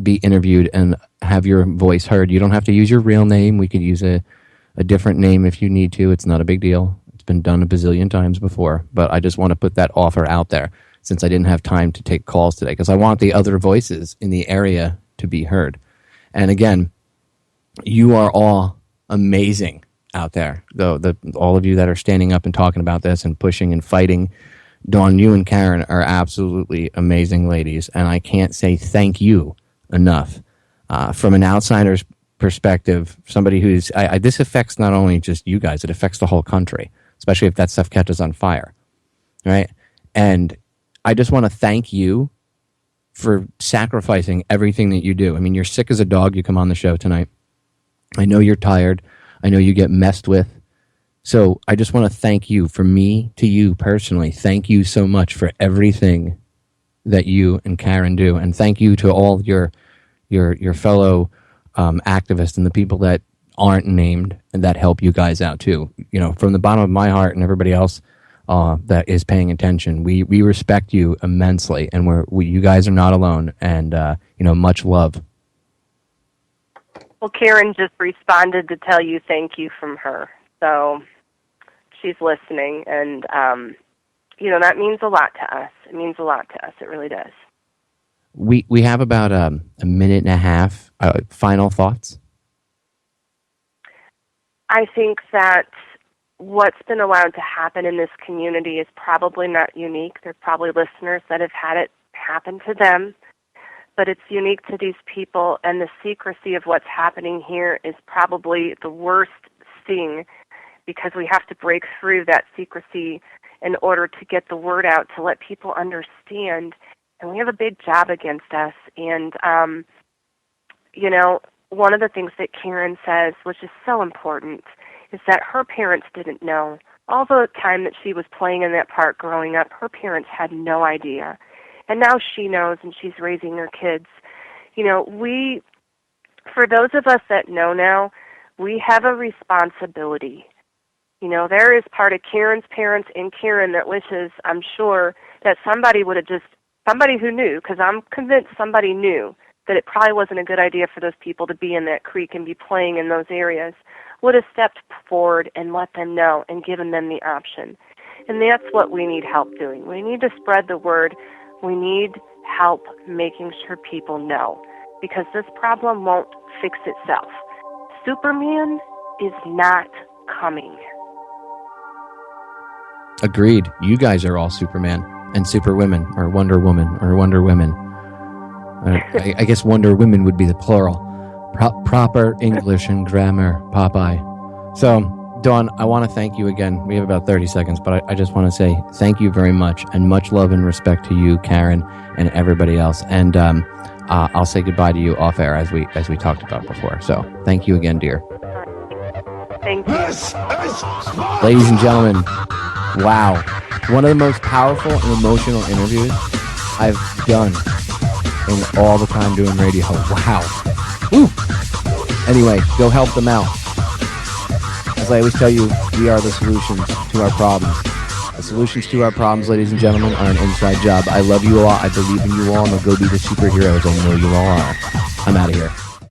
be interviewed and have your voice heard. You don't have to use your real name. We could use a different name if you need to. It's not a big deal. It's been done a bazillion times before, but I just want to put that offer out there since I didn't have time to take calls today because I want the other voices in the area to be heard. And again, you are all amazing out there. All of you that are standing up and talking about this and pushing and fighting. Dawn, you and Karen are absolutely amazing ladies, and I can't say thank you enough. From an outsider's perspective, somebody who's... this affects not only just you guys, it affects the whole country, especially if that stuff catches on fire, right? And I just want to thank you for sacrificing everything that you do. I mean, you're sick as a dog. You come on the show tonight. I know you're tired. I know you get messed with. So I just want to thank you, from me to you personally. Thank you so much for everything that you and Karen do. And thank you to all your fellow activists and the people that aren't named and that help you guys out too. You know, from the bottom of my heart and everybody else that is paying attention, we respect you immensely, and you guys are not alone. And much love. Well, Karen just responded to tell you thank you from her. So she's listening, and, that means a lot to us. It means a lot to us. It really does. We have about a minute and a half. Final thoughts? I think that what's been allowed to happen in this community is probably not unique. There are probably listeners that have had it happen to them. But it's unique to these people, and the secrecy of what's happening here is probably the worst thing, because we have to break through that secrecy in order to get the word out, to let people understand. And we have a big job against us. And, one of the things that Karen says, which is so important, is that her parents didn't know. All the time that she was playing in that park growing up, her parents had no idea. And now she knows, and she's raising her kids. For those of us that know now, we have a responsibility. There is part of Karen's parents and Karen that wishes, I'm sure, that somebody who knew, because I'm convinced somebody knew that it probably wasn't a good idea for those people to be in that creek and be playing in those areas, would have stepped forward and let them know and given them the option. And that's what we need help doing. We need to spread the word. We need help making sure people know, because this problem won't fix itself. Superman is not coming. Agreed. You guys are all Superman and Superwomen, or Wonder Woman, or Wonder Women. I guess Wonder Women would be the plural. Proper English and grammar, Popeye. So, Dawn, I want to thank you again. We have about 30 seconds, but I just want to say thank you very much, and much love and respect to you, Karen, and everybody else. And I'll say goodbye to you off air as we talked about before. So, thank you again, dear. Thank you. Ladies and gentlemen, wow. One of the most powerful and emotional interviews I've done in all the time doing radio. Wow. Woo. Anyway, go help them out. As I always tell you, we are the solutions to our problems. The solutions to our problems, ladies and gentlemen, are an inside job. I love you all. I believe in you all, and I'll go be the superheroes I know you all are. I'm out of here.